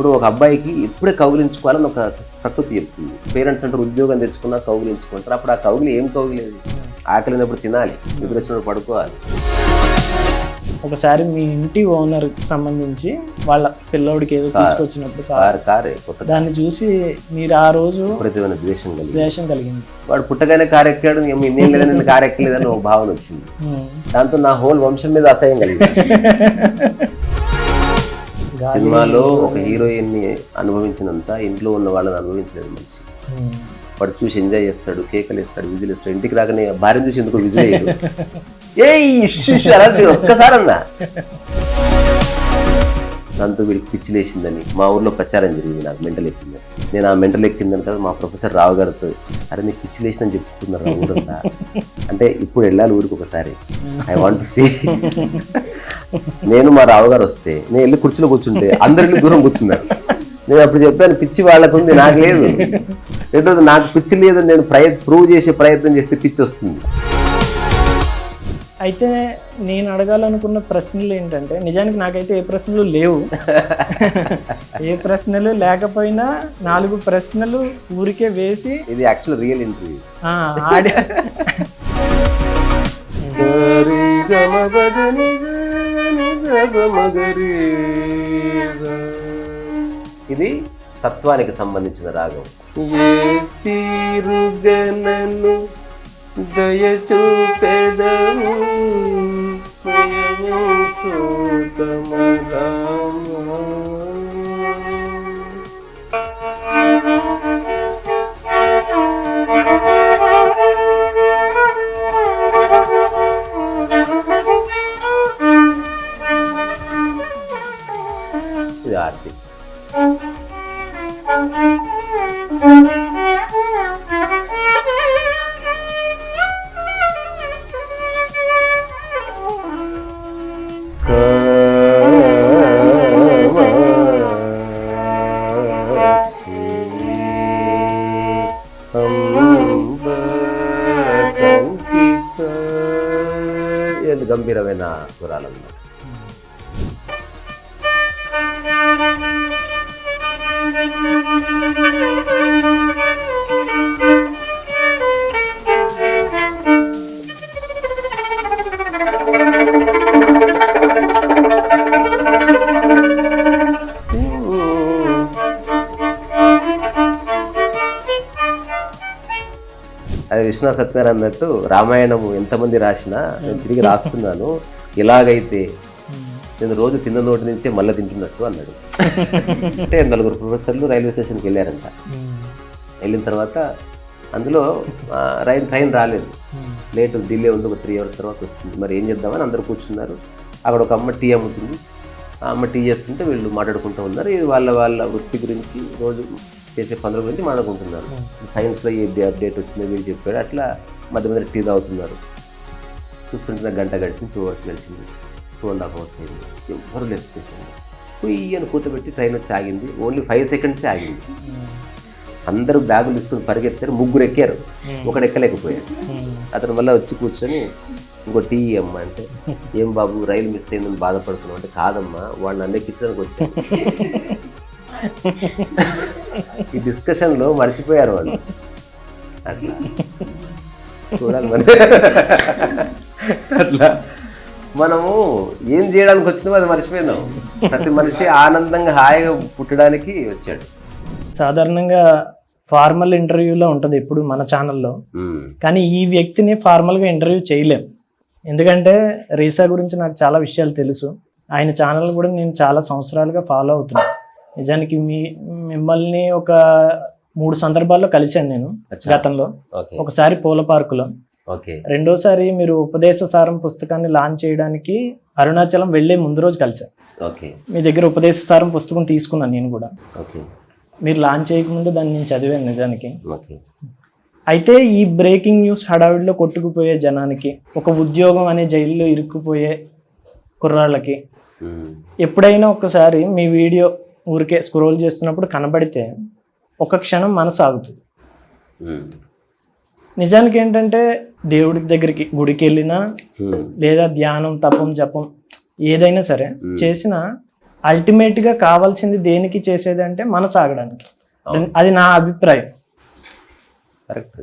ఇప్పుడు ఒక అబ్బాయికి ఇప్పుడే కౌగిలించుకోవాలని ఒక ప్రకృతి చెప్తుంది. పేరెంట్స్ అంటారు ఉద్యోగం తెచ్చుకున్నా కౌగిలించుకుంటారు. అప్పుడు ఆ కౌగిలి ఏం కౌగిలేదు? ఆకలినప్పుడు తినాలి, నిద్ర వచ్చినప్పుడు పడుకోవాలి. ఒకసారి మీ ఇంటి ఓనర్ సంబంధించి వాళ్ళ పిల్లోడికి ఏదో తీసుకొచ్చినప్పుడు కారే దాన్ని చూసి మీరు ఆ రోజు విపరీతమైన ద్వేషం కలిగింది. వాడు పుట్టగానే కారు ఎక్కాడు, ఇన్నేం లేదని కారు ఎక్కలేదని ఒక భావన వచ్చింది. దాంతో నా హోల్ వంశం మీద అసహ్యం కలిగింది. సినిమాలో ఒక హీరోయిన్ ని అనుభవించినంత ఇంట్లో ఉన్న వాళ్ళని అనుభవించలేదు మనిషి. వాడు చూసి ఎంజాయ్ చేస్తాడు, కేకలు ఇస్తాడు, విజిల్ ఇస్తాడు. ఇంటికి రాగానే భార్యను చూసి ఎందుకు విజిల్ అయ్యాడు? ఒక్కసారి అన్నా. దాంతో వీడికి పిచ్చి లేచిందని మా ఊర్లో ప్రచారం జరిగింది, నాకు మెంటల్ ఎక్కిందని. నేను ఆ మెంటల్ ఎక్కిందని కదా మా ప్రొఫెసర్ రావు గారితో, అరే నీకు పిచ్చి లేచిందని చెప్పుకున్నారు ఊరంతా అంటే, ఇప్పుడు వెళ్ళాలి ఊరికి ఒకసారి, ఐ వాంట్ టు సీ. నేను మా రావు గారు వస్తే నేను వెళ్ళి కుర్చీలో కూర్చుంటే అందరికీ దూరం కూర్చున్నారు. నేను అప్పుడు చెప్పాను, పిచ్చి వాళ్ళకు ఉంది, నాకు లేదు. రెండోది, నాకు పిచ్చి లేదని నేను ప్రూవ్ చేసే ప్రయత్నం చేస్తే పిచ్చి వస్తుంది. అయితే నేను అడగాలనుకున్న ప్రశ్నలు ఏంటంటే, నిజానికి నాకైతే ఏ ప్రశ్నలు లేవు. ఏ ప్రశ్నలు లేకపోయినా 4 ప్రశ్నలు ఊరికే వేసి, ఇది యాక్చువల్ రియల్ ఇంటర్వ్యూ. ఇది తత్వానికి సంబంధించిన రాగం. ఏ తీరుగనను దయచూపెదము ఇది ఆర్తి. గంభీరమైన స్వరాలన్న. అది విశ్వనాథ్ సత్యనారాయణ అన్నట్టు, రామాయణము ఎంతమంది రాసినా నేను తిరిగి రాస్తున్నాను, ఇలాగైతే నేను రోజు తిన్న నోటి నుంచే మళ్ళీ తింటున్నట్టు అన్నాడు. అంటే 4 ప్రొఫెసర్లు రైల్వే స్టేషన్కి వెళ్ళారంట. వెళ్ళిన తర్వాత అందులో ట్రైన్ రాలేదు, లేటు ఢిల్లీ ఉంది, ఒక 3 hours తర్వాత వస్తుంది. మరి ఏం చేద్దామని అందరూ కూర్చున్నారు. అక్కడ ఒక అమ్మ టీ అమ్ముతుంది. ఆ అమ్మ టీ చేస్తుంటే వీళ్ళు మాట్లాడుకుంటూ ఉన్నారు. ఇది వాళ్ళ వృత్తి గురించి, రోజు చేసే పనుల గురించి మాట్లాడుకుంటున్నారు. సైన్స్లో ఏ అప్డేట్ వచ్చిందో వీళ్ళు చెప్పాడు. అట్లా మధ్య మధ్య టీ తాగుతున్నారు. చూస్తుంటే నాకు గంట గడిచింది, 2 hours గడిచింది, 2.5 hours అయింది. ఎవరు లేదు స్టేషన్లో. అని కూర్చోబెట్టి ట్రైన్ వచ్చి ఆగింది. ఓన్లీ 5 seconds ఆగింది. అందరూ బ్యాగులు తీసుకుని పరిగెత్తారు. 3 ఎక్కారు, ఒకడు ఎక్కలేకపోయాడు. అతను మళ్ళీ వచ్చి కూర్చొని, ఇంకో టీ అమ్మ అంటే, ఏం బాబు రైలు మిస్ అయిందని బాధపడుతున్నావు అంటే, కాదమ్మా వాడు నన్ను ఎక్కించడానికి వచ్చాను. ఈ డిస్కషన్లో మర్చిపోయారు వాళ్ళు. అట్లా చూడాలి మరి. అట్లా మనము ఏం చేయడానికి వచ్చినామో అది మర్చిపోయినాం. ప్రతి మనిషి ఆనందంగా హాయిగా పుట్టడానికి వచ్చాడు. సాధారణంగా ఫార్మల్ ఇంటర్వ్యూలో ఉంటుంది ఎప్పుడు మన ఛానల్లో, కానీ ఈ వ్యక్తిని ఫార్మల్గా ఇంటర్వ్యూ చేయలేం. ఎందుకంటే రీసా గురించి నాకు చాలా విషయాలు తెలుసు. ఆయన ఛానల్ కూడా నేను చాలా సంవత్సరాలుగా ఫాలో అవుతున్నాను. నిజానికి మిమ్మల్ని ఒక 3 సందర్భాల్లో కలిశాను నేను గతంలో. ఒకసారి పూల పార్కులో, రెండోసారి మీరు ఉపదేశ సారం పుస్తకాన్ని లాంచ్ చేయడానికి అరుణాచలం వెళ్లే ముందు రోజు కలిశాను. మీ దగ్గర ఉపదేశ సారం పుస్తకం తీసుకున్నాను నేను కూడా. మీరు లాంచ్ చేయకముందు దాన్ని నేను చదివాను నిజానికి. అయితే ఈ బ్రేకింగ్ న్యూస్ హడావిడిలో కొట్టుకుపోయే జనానికి, ఒక ఉద్యోగం అనే జైల్లో ఇరుక్కుపోయే కుర్రాళ్ళకి ఎప్పుడైనా ఒకసారి మీ వీడియో ఊరికే స్క్రోల్ చేస్తున్నప్పుడు కనబడితే ఒక క్షణం మనసు ఆగుతుంది. నిజానికి ఏంటంటే దేవుడి దగ్గరికి గుడికి వెళ్ళినా లేదా ధ్యానం, తపం, జపం ఏదైనా సరే చేసినా అల్టిమేట్గా కావాల్సింది దేనికి చేసేది అంటే మనసు ఆగడానికి. అది నా అభిప్రాయం. కరెక్ట్.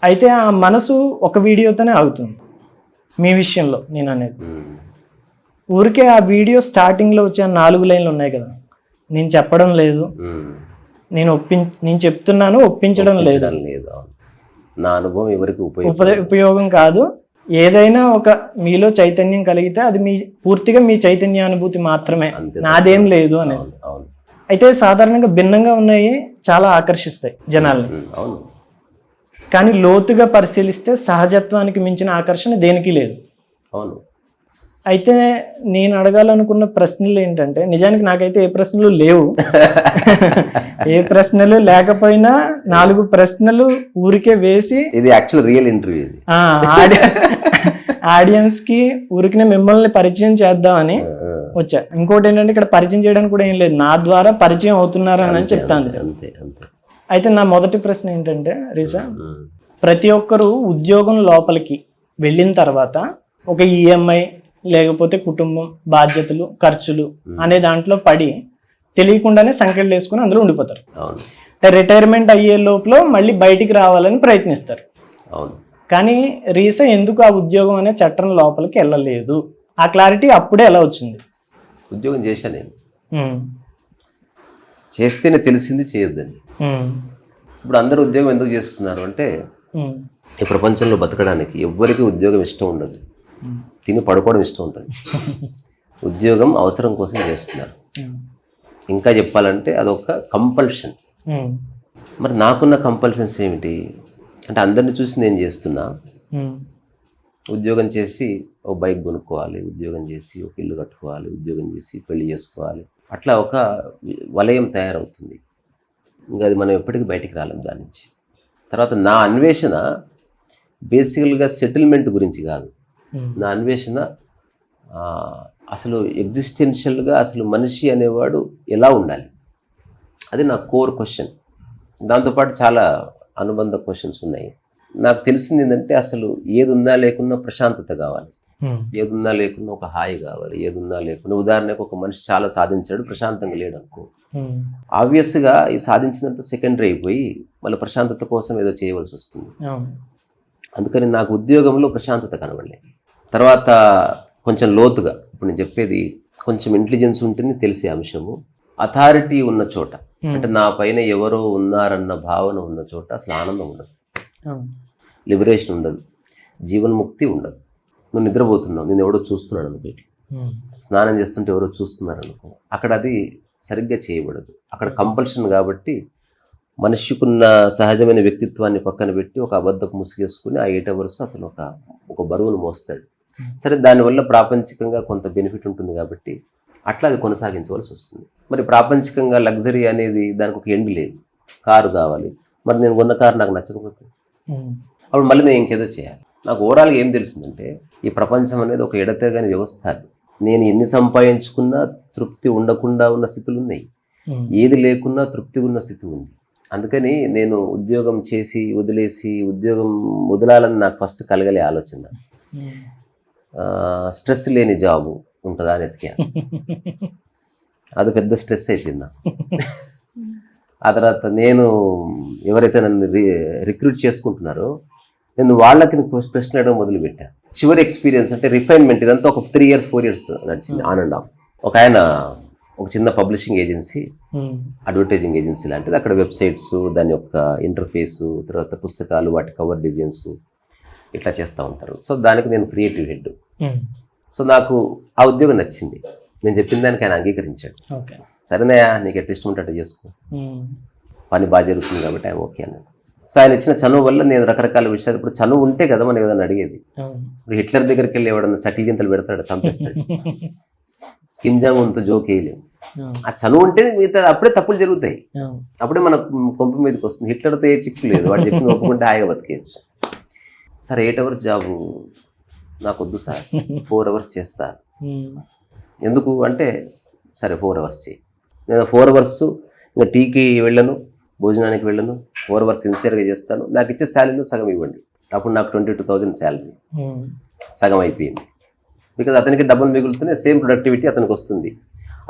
అయితే ఆ మనసు ఒక వీడియోతోనే ఆగుతుంది. మీ విషయంలో నేను అనేది ఊరికే ఆ వీడియో స్టార్టింగ్లో వచ్చే 4 లైన్లు ఉన్నాయి కదా, నేను చెప్పడం లేదు, నేను చెప్తున్నాను, ఒప్పించడం లేదు, నా అనుభవం ఎవరికి ఉపయోగం కాదు. ఏదైనా ఒక మీలో చైతన్యం కలిగితే అది పూర్తిగా మీ చైతన్యానుభూతి మాత్రమే, నాదేం లేదు అనేది. అయితే సాధారణంగా భిన్నంగా ఉన్నాయి చాలా ఆకర్షిస్తాయి జనాల్ని. కానీ లోతుగా పరిశీలిస్తే సహజత్వానికి మించిన ఆకర్షణ దేనికి లేదు. అవును. అయితే నేను అడగాలనుకున్న ప్రశ్నలు ఏంటంటే, నిజానికి నాకైతే ఏ ప్రశ్నలు లేవు. ఏ ప్రశ్నలు లేకపోయినా 4 ప్రశ్నలు ఊరికే వేసి, ఇది యాక్చువల్ రియల్ ఇంటర్వ్యూ, ఆడియన్స్ కి ఊరికినే మిమ్మల్ని పరిచయం చేద్దామని వచ్చా. ఇంకోటి ఏంటంటే ఇక్కడ పరిచయం చేయడానికి కూడా ఏం లేదు, నా ద్వారా పరిచయం అవుతున్నారు అని చెప్తాను. అయితే నా మొదటి ప్రశ్న ఏంటంటే రీసా, ప్రతి ఒక్కరూ ఉద్యోగం లోపలికి వెళ్ళిన తర్వాత ఒక ఈఎంఐ లేకపోతే కుటుంబం, బాధ్యతలు, ఖర్చులు అనే దాంట్లో పడి తెలియకుండానే సంఖ్యలు వేసుకుని అందులో ఉండిపోతారు. రిటైర్మెంట్ అయ్యే లోపల మళ్ళీ బయటికి రావాలని ప్రయత్నిస్తారు. కానీ రీసా ఎందుకు ఆ ఉద్యోగం అనే చట్టం లోపలికి వెళ్ళలేదు? ఆ క్లారిటీ అప్పుడే ఎలా వచ్చింది? ఉద్యోగం చేశాను నేను, చేస్తేనే తెలిసింది చేయొద్దని. ఇప్పుడు అందరూ ఉద్యోగం ఎందుకు చేస్తున్నారు అంటే, ఈ ప్రపంచంలో బతకడానికి ఎవ్వరికి ఉద్యోగం ఇష్టం ఉండదు, తిని పడుకోవడం ఇష్టం ఉంటుంది. ఉద్యోగం అవసరం కోసం చేస్తున్నారు. ఇంకా చెప్పాలంటే అదొక కంపల్షన్. మరి నాకున్న కంపల్షన్స్ ఏమిటి అంటే, అందరిని చూసి నేను చేస్తున్నా. ఉద్యోగం చేసి ఒక బైక్ కొనుక్కోవాలి, ఉద్యోగం చేసి ఒక ఇల్లు కట్టుకోవాలి, ఉద్యోగం చేసి పెళ్లి చేసుకోవాలి, అట్లా ఒక వలయం తయారవుతుంది. ఇంకా అది మనం ఎప్పటికీ బయటికి రాలేం దాని నుంచి. తర్వాత నా అన్వేషణ బేసికల్గా సెటిల్మెంట్ గురించి కాదు. నా అన్వేషణ అసలు ఎగ్జిస్టెన్షియల్గా అసలు మనిషి అనేవాడు ఎలా ఉండాలి, అది నా కోర్ క్వశ్చన్. దాంతోపాటు చాలా అనుబంధ క్వశ్చన్స్ ఉన్నాయి. నాకు తెలిసింది ఏంటంటే, అసలు ఏది ఉన్నా లేకున్నా ప్రశాంతత కావాలి, ఏది ఉన్నా లేకున్నా ఒక హాయి కావాలి, ఏది ఉన్నా లేకున్నా, ఉదాహరణకు ఒక మనిషి చాలా సాధించాడు, ప్రశాంతంగా లేడు అనుకో, ఆబ్వియస్గా ఈ సాధించినంత సెకండరీ అయిపోయి మళ్ళీ ప్రశాంతత కోసం ఏదో చేయవలసి వస్తుంది. అందుకని నాకు ఉద్యోగంలో ప్రశాంతత కనబడలేదు. తర్వాత కొంచెం లోతుగా ఇప్పుడు నేను చెప్పేది కొంచెం ఇంటెలిజెన్స్ ఉంటుంది, తెలిసే అంశము. అథారిటీ ఉన్న చోట, అంటే నా పైన ఎవరో ఉన్నారన్న భావన ఉన్న చోట అసలు ఆనందం ఉండదు, లిబరేషన్ ఉండదు, జీవన్ముక్తి ఉండదు. నువ్వు నిద్రపోతున్నావు, నేను ఎవడో చూస్తున్నాడు అనుకో, స్నానం చేస్తుంటే ఎవరో చూస్తున్నారు అనుకో, అక్కడ అది సరిగ్గా చేయబడదు. అక్కడ కంపల్షన్ కాబట్టి మనిషికున్న సహజమైన వ్యక్తిత్వాన్ని పక్కన పెట్టి ఒక అబద్ధకు ముసుగేసుకుని ఆ 8 hours అతను ఒక బరువును మోస్తాడు. సరే, దానివల్ల ప్రాపంచికంగా కొంత బెనిఫిట్ ఉంటుంది కాబట్టి అట్లా అది కొనసాగించవలసి వస్తుంది. మరి ప్రాపంచికంగా లగ్జరీ అనేది దానికి ఒక ఎండ్ లేదు. కారు కావాలి, మరి నేను కొన్న కారు నాకు నచ్చకపోతే అప్పుడు మళ్ళీ నేను ఇంకేదో చేయాలి. నాకు ఓవరాల్గా ఏం తెలిసిందంటే, ఈ ప్రపంచం అనేది ఒక ఎడతెగని వ్యవస్థ. నేను ఎన్ని సంపాదించుకున్నా తృప్తి ఉండకుండా ఉన్న స్థితులు ఉన్నాయి, ఏది లేకున్నా తృప్తిగా ఉన్న స్థితి ఉంది. అందుకని నేను ఉద్యోగం చేసి వదిలేసి ఉద్యోగం వదలాలని నాకు ఫస్ట్ కలగలే ఆలోచన. స్ట్రెస్ లేని జాబు ఉంటుందా అని ఎతికా, అది పెద్ద స్ట్రెస్ అయిపోయిందా. ఆ తర్వాత నేను ఎవరైతే నన్ను రిక్రూట్ చేసుకుంటున్నారో నేను వాళ్ళకి ప్రశ్న అడగడం మొదలుపెట్టాను. చివరి ఎక్స్పీరియన్స్ అంటే రిఫైన్మెంట్, ఇదంతా ఒక 3 years 4 years నడిచింది, ఆన్ అండ్ ఆఫ్. ఒక ఆయన ఒక చిన్న పబ్లిషింగ్ ఏజెన్సీ, అడ్వర్టైజింగ్ ఏజెన్సీ లాంటిది. అక్కడ వెబ్సైట్స్, దాని యొక్క ఇంటర్ఫేసు, తర్వాత పుస్తకాలు, వాటి కవర్ డిజైన్స్ ఇట్లా చేస్తూ ఉంటారు. సో దానికి నేను క్రియేటివ్ హెడ్. సో నాకు ఆ ఉద్యోగం నచ్చింది, నేను చెప్పిన దానికి ఆయన అంగీకరించాడు. సరేనయా, నీకు ఎట్లా ఇష్టం ఉంటే అట్లా చేసుకో, పని బాగా జరుగుతుంది కాబట్టి ఆయన ఓకే అన్నాడు. సో ఆయన ఇచ్చిన చనువు వల్ల నేను రకరకాల విషయాలు, ఇప్పుడు చనువు ఉంటే కదా మనం ఏదైనా అడిగేది. ఇప్పుడు హిట్లర్ దగ్గరికి వెళ్ళి ఎవడన్నా చక్కి గింతలు పెడతాడు, చంపేస్తాడు. కిమ్ జాంగ్ ఉన్తో జోక్ వేయలేము. ఆ చనువు ఉంటే మిగతా అప్పుడే తప్పులు జరుగుతాయి, అప్పుడే మన కొంప మీదకి వస్తుంది. హిట్లర్తో ఏ చిక్కు లేదు, వాడు చెప్పింది ఒప్పుకుంటే హాయిగా బతికేయచ్చు. సరే 8 hours జాబు నాకు వద్దు సార్, 4 hours చేస్తా. ఎందుకు అంటే, సరే 4 hours చేయి. నేను 4 hours ఇంకా టీకి వెళ్ళను, భోజనానికి వెళ్ళను, 4 hours సిన్సియర్గా చేస్తాను. నాకు ఇచ్చే శాలరీలో సగం ఇవ్వండి. అప్పుడు నాకు 22,000 శాలరీ, సగం అయిపోయింది. బికాజ్ అతనికి డబ్బులు మిగులుతూనే సేమ్ ప్రొడక్టివిటీ అతనికి వస్తుంది.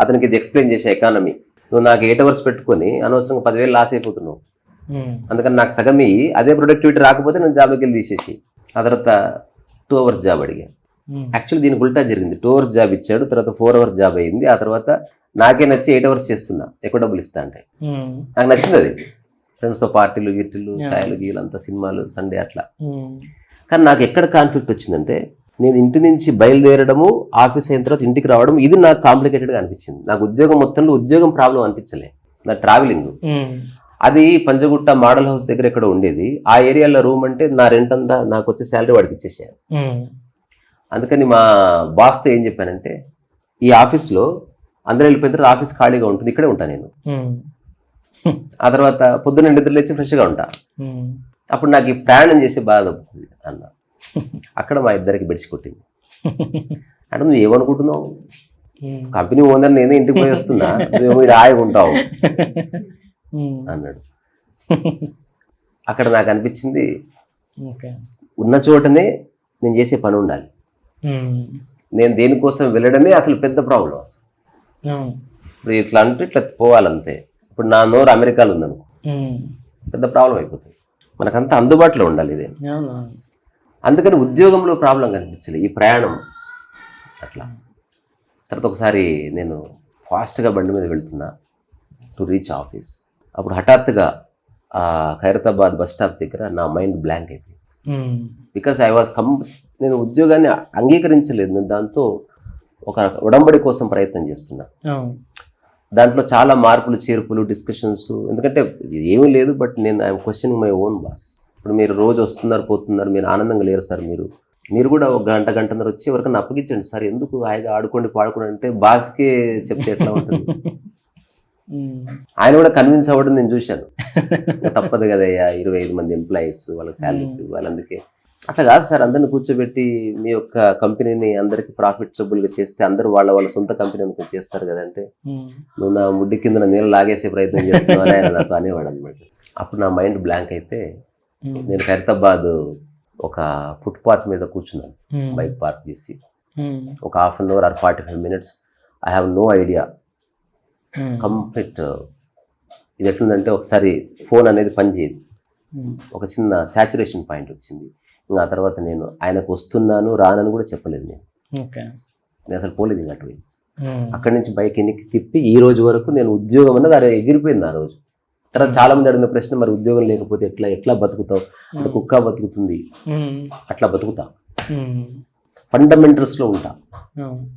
అతనికి ఇది ఎక్స్ప్లెయిన్ చేసే ఎకానమీ. నువ్వు నాకు 8 hours పెట్టుకొని అనవసరంగా 10,000 లాస్ అయిపోతున్నావు. అందుకని నాకు సగం ఇయ్యి, అదే ప్రొడక్టివిటీ రాకపోతే నేను జాబ్లోకి వెళ్ళి తీసేసి. ఆ తర్వాత 2 hours జాబ్ అడిగాను. యాక్చువల్లీ దీనికి ఉల్టా జరిగింది. 2 hours జాబ్ ఇచ్చాడు, తర్వాత 4 hours జాబ్ అయింది. ఆ తర్వాత నాకే నచ్చి 8 hours చేస్తున్నా, ఎక్కువ డబ్బులు ఇస్తా అంటే. నాకు నచ్చింది అది. ఫ్రెండ్స్తో పార్టీలు గిట్టిలు ఛాయలు గీలు అంతా, సినిమాలు, సండే అట్లా. కానీ నాకు ఎక్కడ కాన్ఫ్లిక్ట్ వచ్చిందంటే, నేను ఇంటి నుంచి బయలుదేరడము, ఆఫీస్ అయిన తర్వాత ఇంటికి రావడం, ఇది నాకు కాంప్లికేటెడ్గా అనిపించింది. నాకు ఉద్యోగం మొత్తంలో ఉద్యోగం ప్రాబ్లం అనిపించలే, నా ట్రావెలింగ్. అది పంజగుట్ట మోడల్ హౌస్ దగ్గర ఎక్కడ ఉండేది. ఆ ఏరియాలో రూమ్ అంటే నా రెంట్ అంతా నాకు వచ్చే శాలరీ వాడికి ఇచ్చేసాను. అందుకని మా బాస్తో ఏం చెప్పానంటే, ఈ ఆఫీస్లో అందరూ వెళ్ళిపోయిన తర్వాత ఆఫీస్ ఖాళీగా ఉంటుంది, ఇక్కడే ఉంటాను నేను. ఆ తర్వాత పొద్దున్న నిద్ర లేచి ఫ్రెష్గా ఉంటా. అప్పుడు నాకు ఈ ప్రయాణం చేసే బాధ అవుతుంది అన్న. అక్కడ మా ఇద్దరికి బెడిసి కొట్టింది. అంటే నువ్వు ఏమనుకుంటున్నావు, కంపెనీ ఓనర్ నేనే ఇంటికి పోయి వస్తున్నా, నువ్వేమో ఇది హాయిగా ఉంటావు అన్నాడు. అక్కడ నాకు అనిపించింది, ఉన్న చోటనే నేను చేసే పని ఉండాలి. నేను దేనికోసం వెళ్ళడమే అసలు పెద్ద ప్రాబ్లం. అసలు ఇప్పుడు ఇట్లా అంటే ఇట్లా పోవాలంతే. ఇప్పుడు నా నోరు అమెరికాలో ఉందనుకో, పెద్ద ప్రాబ్లం అయిపోతుంది. మనకంతా అందుబాటులో ఉండాలి ఇదే. అందుకని ఉద్యోగంలో ప్రాబ్లం కనిపించలేదు, ఈ ప్రయాణం అట్లా. తర్వాత ఒకసారి నేను ఫాస్ట్గా బండి మీద వెళ్తున్నా టు రీచ్ ఆఫీస్. అప్పుడు హఠాత్తుగా ఖైరతాబాద్ బస్ స్టాప్ దగ్గర నా మైండ్ బ్లాంక్ అయిపోయింది. బికాస్ ఐ వాజ్ నేను ఉద్యోగాన్ని అంగీకరించలేదు, నేను దాంతో ఒక ఉడంబడి కోసం ప్రయత్నం చేస్తున్నా. దాంట్లో చాలా మార్పులు చేర్పులు డిస్కషన్స్, ఎందుకంటే ఏమీ లేదు, బట్ నేను I'm questioning my own boss. ఇప్పుడు మీరు రోజు వస్తున్నారు పోతున్నారు, మీరు ఆనందంగా లేరు సార్, మీరు కూడా ఒక గంటన్నర వచ్చి ఎవరికైనా అప్పగించండి సార్, ఎందుకు హాయిగా ఆడుకోండి పాడుకోండి అంటే బాస్కే చెప్తే ఎట్లా ఉంటుంది. ఆయన కూడా కన్విన్స్ అవ్వడం నేను చూశాను. తప్పదు కదయ్యా, 25 మంది ఎంప్లాయీస్, వాళ్ళకి శాలరీస్ ఇవ్వాలి, అందుకే. అట్లా కాదు సార్, అందరిని కూర్చోబెట్టి మీ యొక్క కంపెనీని అందరికి ప్రాఫిటబుల్గా చేస్తే అందరూ వాళ్ళ సొంత కంపెనీ అనుకుని చేస్తారు కదంటే, నువ్వు నా ముడ్డి కింద నీళ్ళు లాగేసే ప్రయత్నం చేస్తున్నావు అని ఆయన నాతో అనేవాడు అనమాట. అప్పుడు నా మైండ్ బ్లాంక్ అయితే నేను ఖైరతాబాద్ ఒక ఫుట్పాత్ మీద కూర్చున్నాను, బైక్ పార్క్ చేసి. ఒక 1/2 hour or 45 minutes I have no idea complete. ఇది ఎట్లుందంటే, ఒకసారి ఫోన్ అనేది పనిచేయదు, ఒక చిన్న సాచురేషన్ పాయింట్ వచ్చింది. ఇంకా ఆ తర్వాత నేను ఆయనకు వస్తున్నాను రానని కూడా చెప్పలేదు. నేను అసలు పోలేదు ఇంకా అటు. అక్కడి నుంచి బైక్ ఎన్నికి తిప్పి ఈ రోజు వరకు నేను ఉద్యోగం అన్నది అరే ఎగిరిపోయింది ఆ రోజు. తర్వాత చాలా మంది అడిగిన ప్రశ్న, మరి ఉద్యోగం లేకపోతే ఎట్లా బతుకుతావు అంటే, కుక్క బతుకుతుంది అట్లా బతుకుతా. ఫండమెంటల్స్లో ఉంటా.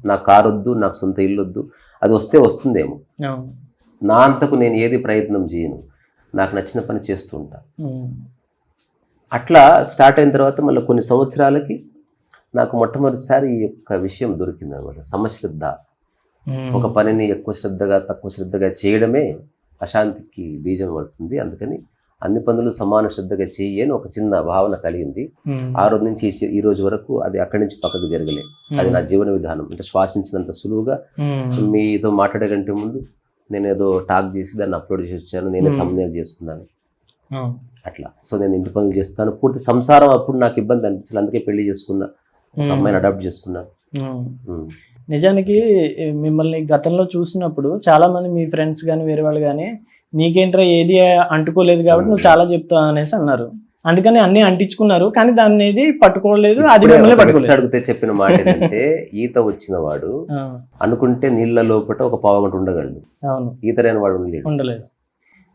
నాకు కారు వద్దు, నాకు సొంత ఇల్లు వద్దు, అది వస్తే వస్తుందేమో, నా అంతకు నేను ఏది ప్రయత్నం చేయను, నాకు నచ్చిన పని చేస్తూ ఉంటా. అట్లా స్టార్ట్ అయిన తర్వాత మళ్ళీ కొన్ని సంవత్సరాలకి నాకు మొట్టమొదటిసారి ఈ యొక్క విషయం దొరికింది అనమాట, సమశ్రద్ధ. ఒక పనిని ఎక్కువ శ్రద్ధగా తక్కువ శ్రద్ధగా చేయడమే అశాంతికి బీజం పడుతుంది. అందుకని అన్ని పనులు సమాన శ్రద్ధగా చెయ్యి అని ఒక చిన్న భావన కలిగింది. ఆ రోజు నుంచి ఈ రోజు వరకు అది అక్కడి నుంచి పక్కకు జరగలేదు. అది నా జీవన విధానం. అంటే శ్వాసించినంత సులువుగా మీతో మాట్లాడే కంటే ముందు నేను ఏదో టాక్ చేసి దాన్ని అప్లోడ్ చేసి వచ్చాను, నేనే థంబ్నెయిల్ చేసుకున్నాను అట్లా. సో నేను ఇంటి పనులు చేస్తాను, పూర్తి సంసారం అప్పుడు నాకు ఇబ్బంది అనిపించాలి, అందుకే పెళ్లి చేసుకున్నా, ఒక అమ్మాయిని అడాప్ట్ చేసుకున్నాను. నిజానికి మిమ్మల్ని గతంలో చూసినప్పుడు చాలా మంది మీ ఫ్రెండ్స్ కానీ వేరే వాళ్ళు కానీ, నీకేంట్రా ఏది అంటుకోలేదు కాబట్టి నువ్వు చాలా చెప్తావు అనేసి అన్నారు. అందుకని అన్ని అంటించుకున్నారు, కానీ దాన్ని ఏది పట్టుకోలేదు. అది అడిగితే చెప్పిన మాట ఏంటంటే, ఈత వచ్చిన వాడు అనుకుంటే నీళ్ళ లోపల ఒక పావుగంట ఉండగలడు, ఈత లేని వాడు ఉండలేదు.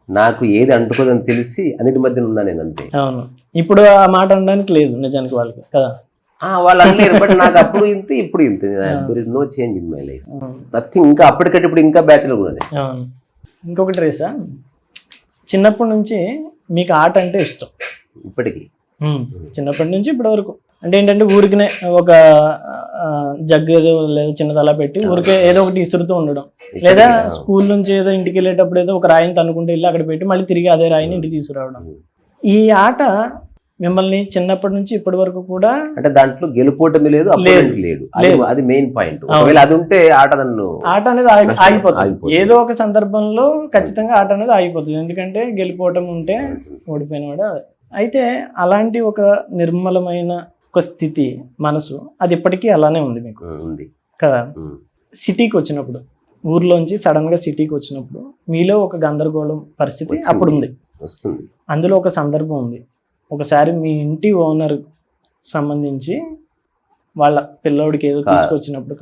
నాకు ఏది అంటుకోదని తెలిసి అన్నిటి మధ్యన ఉన్నా నేను, అంతే. అవును, ఇప్పుడు ఆ మాట అనడానికి లేదు నిజానికి వాళ్ళకి కదా, వాళ్ళు అనలేరు. బట్ నాకు అప్పుడు ఇంత ఇప్పుడు ఇంత, there is no change in my life, nothing. ఇంకా అప్పటికంటే ఇప్పుడు ఇంకా బ్యాచులర్ కూడా. ఇంకొకటి రేసా, చిన్నప్పటి నుంచి మీకు ఆట అంటే ఇష్టం? ఇప్పటికి చిన్నప్పటి నుంచి ఇప్పటి వరకు అంటే ఏంటంటే, ఊరికినే ఒక జగ్గు ఏదో లేదా చిన్నది అలా పెట్టి ఊరికే ఏదో ఒకటి ఇసురుతూ ఉండడం, లేదా స్కూల్ నుంచి ఏదో ఇంటికి వెళ్ళేటప్పుడు ఏదో ఒక రాయిని తనుకుంటూ వెళ్ళి అక్కడ పెట్టి మళ్ళీ తిరిగి అదే రాయిని ఇంటికి తీసుకురావడం. ఈ ఆట మిమ్మల్ని చిన్నప్పటి నుంచి ఇప్పటి వరకు కూడా, అంటే దాంట్లో గెలుపోవటమే లేదు, లేదు, అది మెయిన్ పాయింట్. ఒకవేళ అది ఉంటే ఆట అనేది ఆగిపోతుంది. ఏదో ఒక సందర్భంలో ఖచ్చితంగా ఆట అనేది ఆగిపోతుంది, ఎందుకంటే గెలిపోవటం ఉంటే ఓడిపోయినవాడు. అయితే అలాంటి ఒక నిర్మలమైన ఒక స్థితి మనసు, అది ఇప్పటికీ అలానే ఉంది మీకు ఉంది కదా. సిటీకి వచ్చినప్పుడు ఊర్లోంచి సడన్ గా సిటీకి వచ్చినప్పుడు మీలో ఒక గందరగోళం పరిస్థితి అప్పుడు ఉంది. వస్తుంది. అందులో ఒక సందర్భం ఉంది. ఒకసారి మీ ఇంటి ఓనర్ సంబంధించి వాళ్ళ పిల్లోడికి ఏదో తీసుకొచ్చినప్పుడు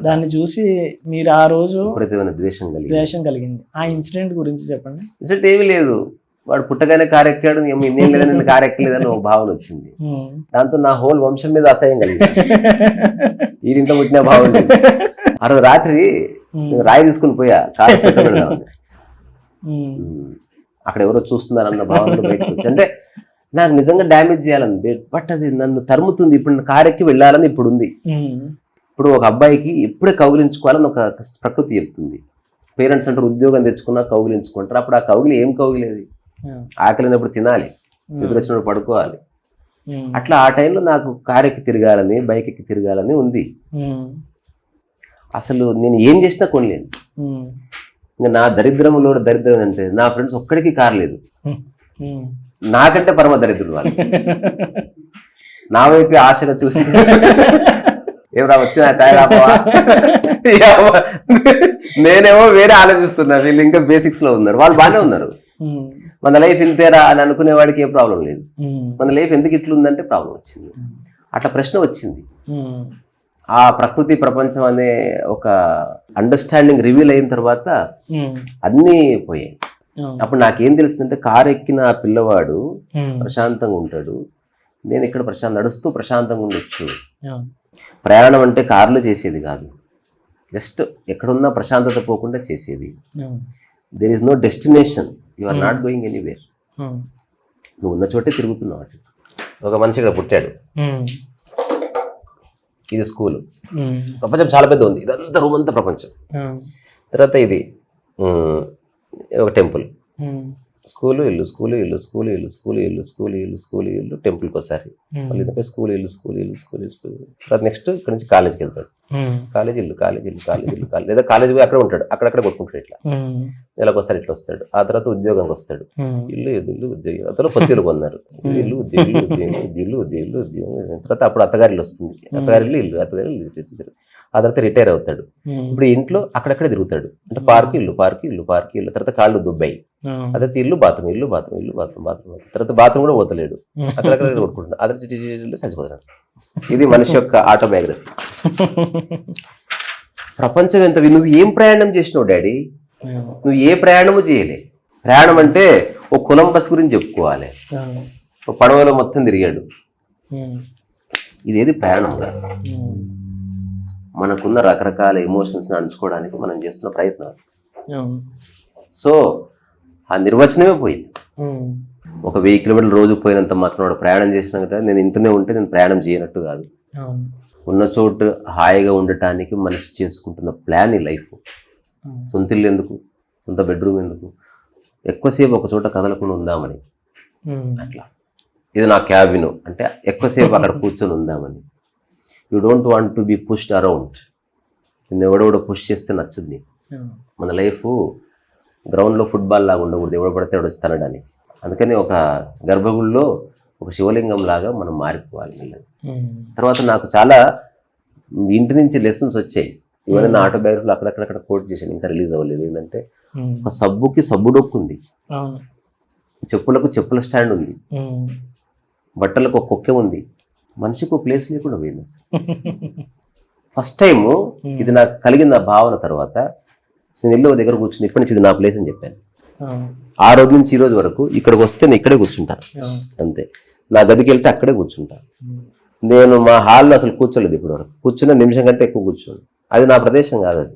దాన్ని చూసి మీరు ఆ రోజు ద్వేషం కలిగింది. ఆ ఇన్సిడెంట్ గురించి చెప్పండి. ఇన్సిడెంట్ ఏమీ లేదు, వాడు పుట్టగానే కారు ఎక్కాడు, ఇందేం లేదని కారు ఎక్కలేదని ఒక భావన వచ్చింది. దాంతో నా హోల్ వంశం మీద అసహ్యం కలిగింది. ఈ ఇంట్లో పుట్టిన భావన లేదు. ఆ రోజు రాత్రి రాయి తీసుకుని పోయా కారు పెడదామని. అక్కడ ఎవరో చూస్తున్నారన్న భావనలో బయటకు వచ్చి, అంటే నాకు నిజంగా డ్యామేజ్ చేయాలని, బట్ అది నన్ను తరుముతుంది. ఇప్పుడు కారు ఎక్కి వెళ్ళాలని ఇప్పుడు ఉంది. ఇప్పుడు ఒక అబ్బాయికి ఎప్పుడే కౌగిలించుకోవాలని ఒక ప్రకృతి చెప్తుంది. పేరెంట్స్ అంటారు ఉద్యోగం తెచ్చుకున్నా కౌగిలించుకుంటారు. అప్పుడు ఆ కౌగిలి ఏం కౌగిలేది? ఆకలినప్పుడు తినాలి, నిద్ర వచ్చినప్పుడు పడుకోవాలి. అట్లా ఆ టైంలో నాకు కారు ఎక్కి తిరగాలని, బైక్ ఎక్కి తిరగాలని ఉంది. అసలు నేను ఏం చేసినా కొనలేను. ఇంకా నా దరిద్రంలో దరిద్రం అంటే నా ఫ్రెండ్స్ ఒక్కడికి కారు లేదు. నాకంటే పరమ దరిద్రుడు వాళ్ళు. నా వైపు ఆశగా చూసి ఏమరా వచ్చిన ఛాయ్ రాబోవా, నేనేమో వేరే ఆలోచిస్తున్నా. వీళ్ళు ఇంకా బేసిక్స్ లో ఉన్నారు, వాళ్ళు బాగానే ఉన్నారు. మన లైఫ్ ఇంతేరా అని అనుకునే వాడికి ఏ ప్రాబ్లం లేదు. మన లైఫ్ ఎందుకు ఇట్లుందంటే ప్రాబ్లం వచ్చింది. అట్లా ప్రశ్న వచ్చింది. ఆ ప్రకృతి ప్రపంచం అనే ఒక అండర్స్టాండింగ్ రివీల్ అయిన తర్వాత అన్నీ పోయాయి. అప్పుడు నాకేం తెలుస్తుందంటే కారు ఎక్కిన ఆ పిల్లవాడు ప్రశాంతంగా ఉంటాడు, నేను ఇక్కడ నడుస్తూ ప్రశాంతంగా ఉండొచ్చు. ప్రయాణం అంటే కారులో చేసేది కాదు, జస్ట్ ఎక్కడున్నా ప్రశాంతత పోకుండా చేసేది. There is no destination, you are not going anywhere. నువ్వు ఉన్న చోటే తిరుగుతున్నావు. ఒక మనిషి ఇక్కడ పుట్టాడు, ఇది స్కూలు, ప్రపంచం చాలా పెద్ద ఉంది, ఇదంతా రూమ్ అంతా ప్రపంచం. తర్వాత ఇది ఒక టెంపుల్, స్కూలు ఇల్లు, స్కూలు ఇల్లు, స్కూలు ఇల్లు, స్కూలు ఇల్లు, స్కూలు ఇల్లు, స్కూలు ఇల్లు, టెంపుల్కి ఒకసారి, మళ్ళీ స్కూలు ఇల్లు, స్కూలు ఇల్లు, స్కూల్ స్కూల్. తర్వాత నెక్స్ట్ ఇక్కడ నుంచి కాలేజ్కి వెళ్తాడు, కాలేజ్ ఇల్లు, కాలేజ్ ఇల్లు, కాలేజ్ ఇల్లు, కాలేజ్, లేదా కాలేజ్ పోయి అక్కడ ఉంటాడు, అక్కడక్కడ కొట్టుకుంటాడు. ఇట్లా నెలకు ఒకసారి ఇట్లా వస్తాడు. ఆ తర్వాత ఉద్యోగానికి వస్తాడు, ఇల్లు ఇల్లు ఉద్యోగం. ఆ తర్వాత కొత్త ఇల్లు కొన్నారు, ఇల్లు ఉద్యోగులు ఉద్యోగులు ఉద్యోగులు ఉద్యోగం. తర్వాత అప్పుడు అత్తగారిల్లు వస్తుంది, అత్తగారిల్లు ఇల్లు, అత్తగారిల్లు ఇల్లు. ఆ తర్వాత రిటైర్ అవుతాడు. ఇప్పుడు ఇంట్లో అక్కడక్కడే తిరుగుతాడు, అంటే పార్కు ఇల్లు, పార్కు ఇల్లు, పార్కు ఇల్లు. తర్వాత కాళ్ళు దుబ్బాయి, అదే ఇల్లు బాత్రూమ్, ఇల్లు బాత్రూమ్, ఇల్లు బాత్రూమ్, బాత్రూమ్. తర్వాత బాత్రూమ్ కూడా పోతలేడు, అక్కడక్కడ కొట్టుకుంటాడు. అదే చచ్చిపోతాడు. ఇది మనిషి యొక్క ఆటోబయోగ్రఫీ. ప్రపంచం ఎంత, నువ్వు ఏం ప్రయాణం చేసినావు డాడీ? నువ్వు ఏ ప్రయాణము చేయలే. ప్రయాణం అంటే ఓ కొలంబస్ గురించి చెప్పుకోవాలి, ఒక పడవలో మొత్తం తిరిగాడు. ఇదేది ప్రయాణం కాదు. మనకున్న రకరకాల ఎమోషన్స్ని అణుచుకోవడానికి మనం చేస్తున్న ప్రయత్నాలు. సో ఆ నిర్వచనమే పోయింది. ఒక 1000 కిలోమీటర్లు రోజు పోయినంత మాత్రం వాడు ప్రయాణం చేసినాక నేను ఇంతనే ఉంటే నేను ప్రయాణం చేయనట్టు కాదు. ఉన్న చోటు హాయిగా ఉండటానికి మనిషి చేసుకుంటున్న ప్లాన్ ఈ లైఫ్. సొంత ఇల్లు ఎందుకు, సొంత బెడ్రూమ్ ఎందుకు, ఎక్కువసేపు ఒక చోట కదలకుండా ఉందామని. అట్లా ఇది నా క్యాబిన్ అంటే ఎక్కువసేపు అక్కడ కూర్చొని ఉందామని. You don't want to be pushed around. నిన్ను ఎవడెవడో పుష్ చేస్తే నచ్చదు నీకు. మన లైఫ్ గ్రౌండ్లో ఫుట్బాల్ లాగా ఉండకూడదు, ఎవడ పడితే ఎవడొచ్చి తనడానికి. అందుకని ఒక గర్భగుడిలో ఒక శివలింగం లాగా మనం మారిపోవాలి వీళ్ళని. తర్వాత నాకు చాలా ఇంటి నుంచి లెసన్స్ వచ్చాయి. ఇవన్నీ నా ఆటోబయోగ్రఫీలో అక్కడక్కడ కోట్ చేశాను, ఇంకా రిలీజ్ అవ్వలేదు. ఏంటంటే ఒక సబ్బుకి సబ్బు డొక్కు ఉంది, చెప్పులకు చెప్పుల స్టాండ్ ఉంది, బట్టలకు ఒక కొక్కె ఉంది, మనిషికి ఒక ప్లేస్ లేకుండా పోయింది. ఫస్ట్ టైము ఇది నాకు కలిగిన భావన. తర్వాత నేను ఇల్లు దగ్గర కూర్చుని ఇప్పటి నుంచి ఇది నా ప్లేస్ అని చెప్పాను. ఆ రోజు నుంచి ఈ రోజు వరకు ఇక్కడికి వస్తే నేను ఇక్కడే కూర్చుంటాను అంతే. నా గదికి వెళ్తే అక్కడే కూర్చుంటాను. నేను మా హాల్లో అసలు కూర్చోలేదు ఇప్పటి వరకు. కూర్చున్న నిమిషం కంటే ఎక్కువ కూర్చోను. అది నా ప్రదేశం కాదు, అది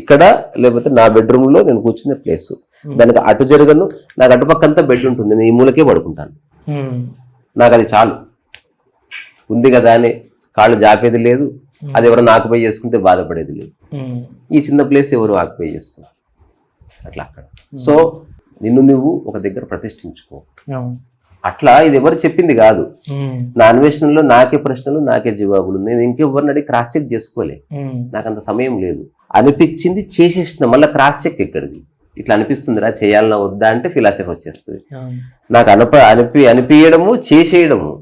ఇక్కడ లేకపోతే నా బెడ్రూమ్లో నేను కూర్చునే ప్లేస్. దానికి అటు జరగను, నాకు అటుపక్కంతా బెడ్ ఉంటుంది, నేను ఈ మూలకే పడుకుంటాను. నాకు అది చాలు. ఉంది కదా అని కాళ్ళు జాపేది లేదు, అది ఎవరు ఆక్యుపై చేసుకుంటే బాధపడేది లేదు. ఈ చిన్న ప్లేస్ ఎవరు ఆక్యుపై చేసుకున్నారు అట్లా అక్కడ. సో నిన్ను నువ్వు ఒక దగ్గర ప్రతిష్ఠించుకో. అట్లా ఇది ఎవరు చెప్పింది కాదు. నా అన్వేషణలో నాకే ప్రశ్నలు, నాకే జవాబులు. నేను ఇంకెవరిని అడిగి క్రాస్ చెక్ చేసుకోలే, నాకు అంత సమయం లేదు. అనిపించింది చేసేసిన, మళ్ళీ క్రాస్ చెక్ ఎక్కడిది? ఇట్లా అనిపిస్తుందిరా చేయాలన్నా వద్దా అంటే ఫిలాసఫీ వచ్చేస్తుంది. నాకు అనిపించడము, చేసేయడము,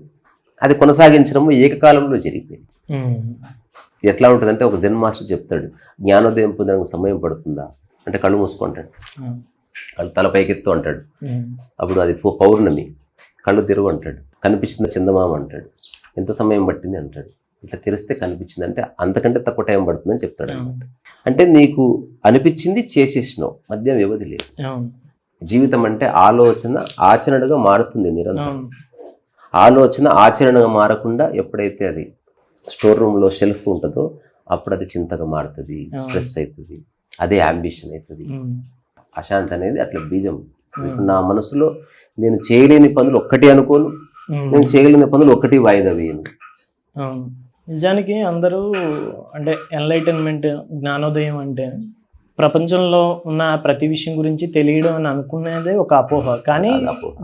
అది కొనసాగించడము ఏకకాలంలో జరిగిపోయింది. ఎట్లా ఉంటుందంటే ఒక జెన్ మాస్టర్ చెప్తాడు, జ్ఞానోదయం పొందడానికి సమయం పడుతుందా అంటే కళ్ళు మూసుకుంటాడు, కళ్ళు తల పైకెత్తు అంటాడు, అప్పుడు అది పౌర్ణమి, కళ్ళు తిరుగు అంటాడు, కనిపించింది చందమామ అంటాడు, ఎంత సమయం పట్టింది అంటాడు, ఇట్లా తెరిస్తే కనిపించింది అంటే అంతకంటే తక్కువ టైం పడుతుందని చెప్తాడు అనమాట. అంటే నీకు అనిపించింది చేసేసినావు, మధ్య వ్యవధి లేదు. జీవితం అంటే ఆలోచన ఆచరణగా మారుతుంది నిరంతరం. ఆలోచన ఆచరణగా మారకుండా ఎప్పుడైతే అది స్టోర్ రూమ్లో షెల్ఫ్ ఉంటుందో అప్పుడు అది చింతగా మారుతుంది, స్ట్రెస్ అవుతుంది, అదే అంబిషన్ అవుతుంది. అశాంతి అనేది అట్లా బీజం. ఇప్పుడు నా మనసులో నేను చేయలేని పనులు ఒక్కటి అనుకోను, నేను చేయలేని పనులు ఒక్కటి వాయిదా వేయను. నిజానికి అందరూ అంటే ఎన్లైటన్మెంట్, జ్ఞానోదయం అంటే ప్రపంచంలో ఉన్న ప్రతి విషయం గురించి తెలియడం అని అనుకునేదే ఒక అపోహ. కానీ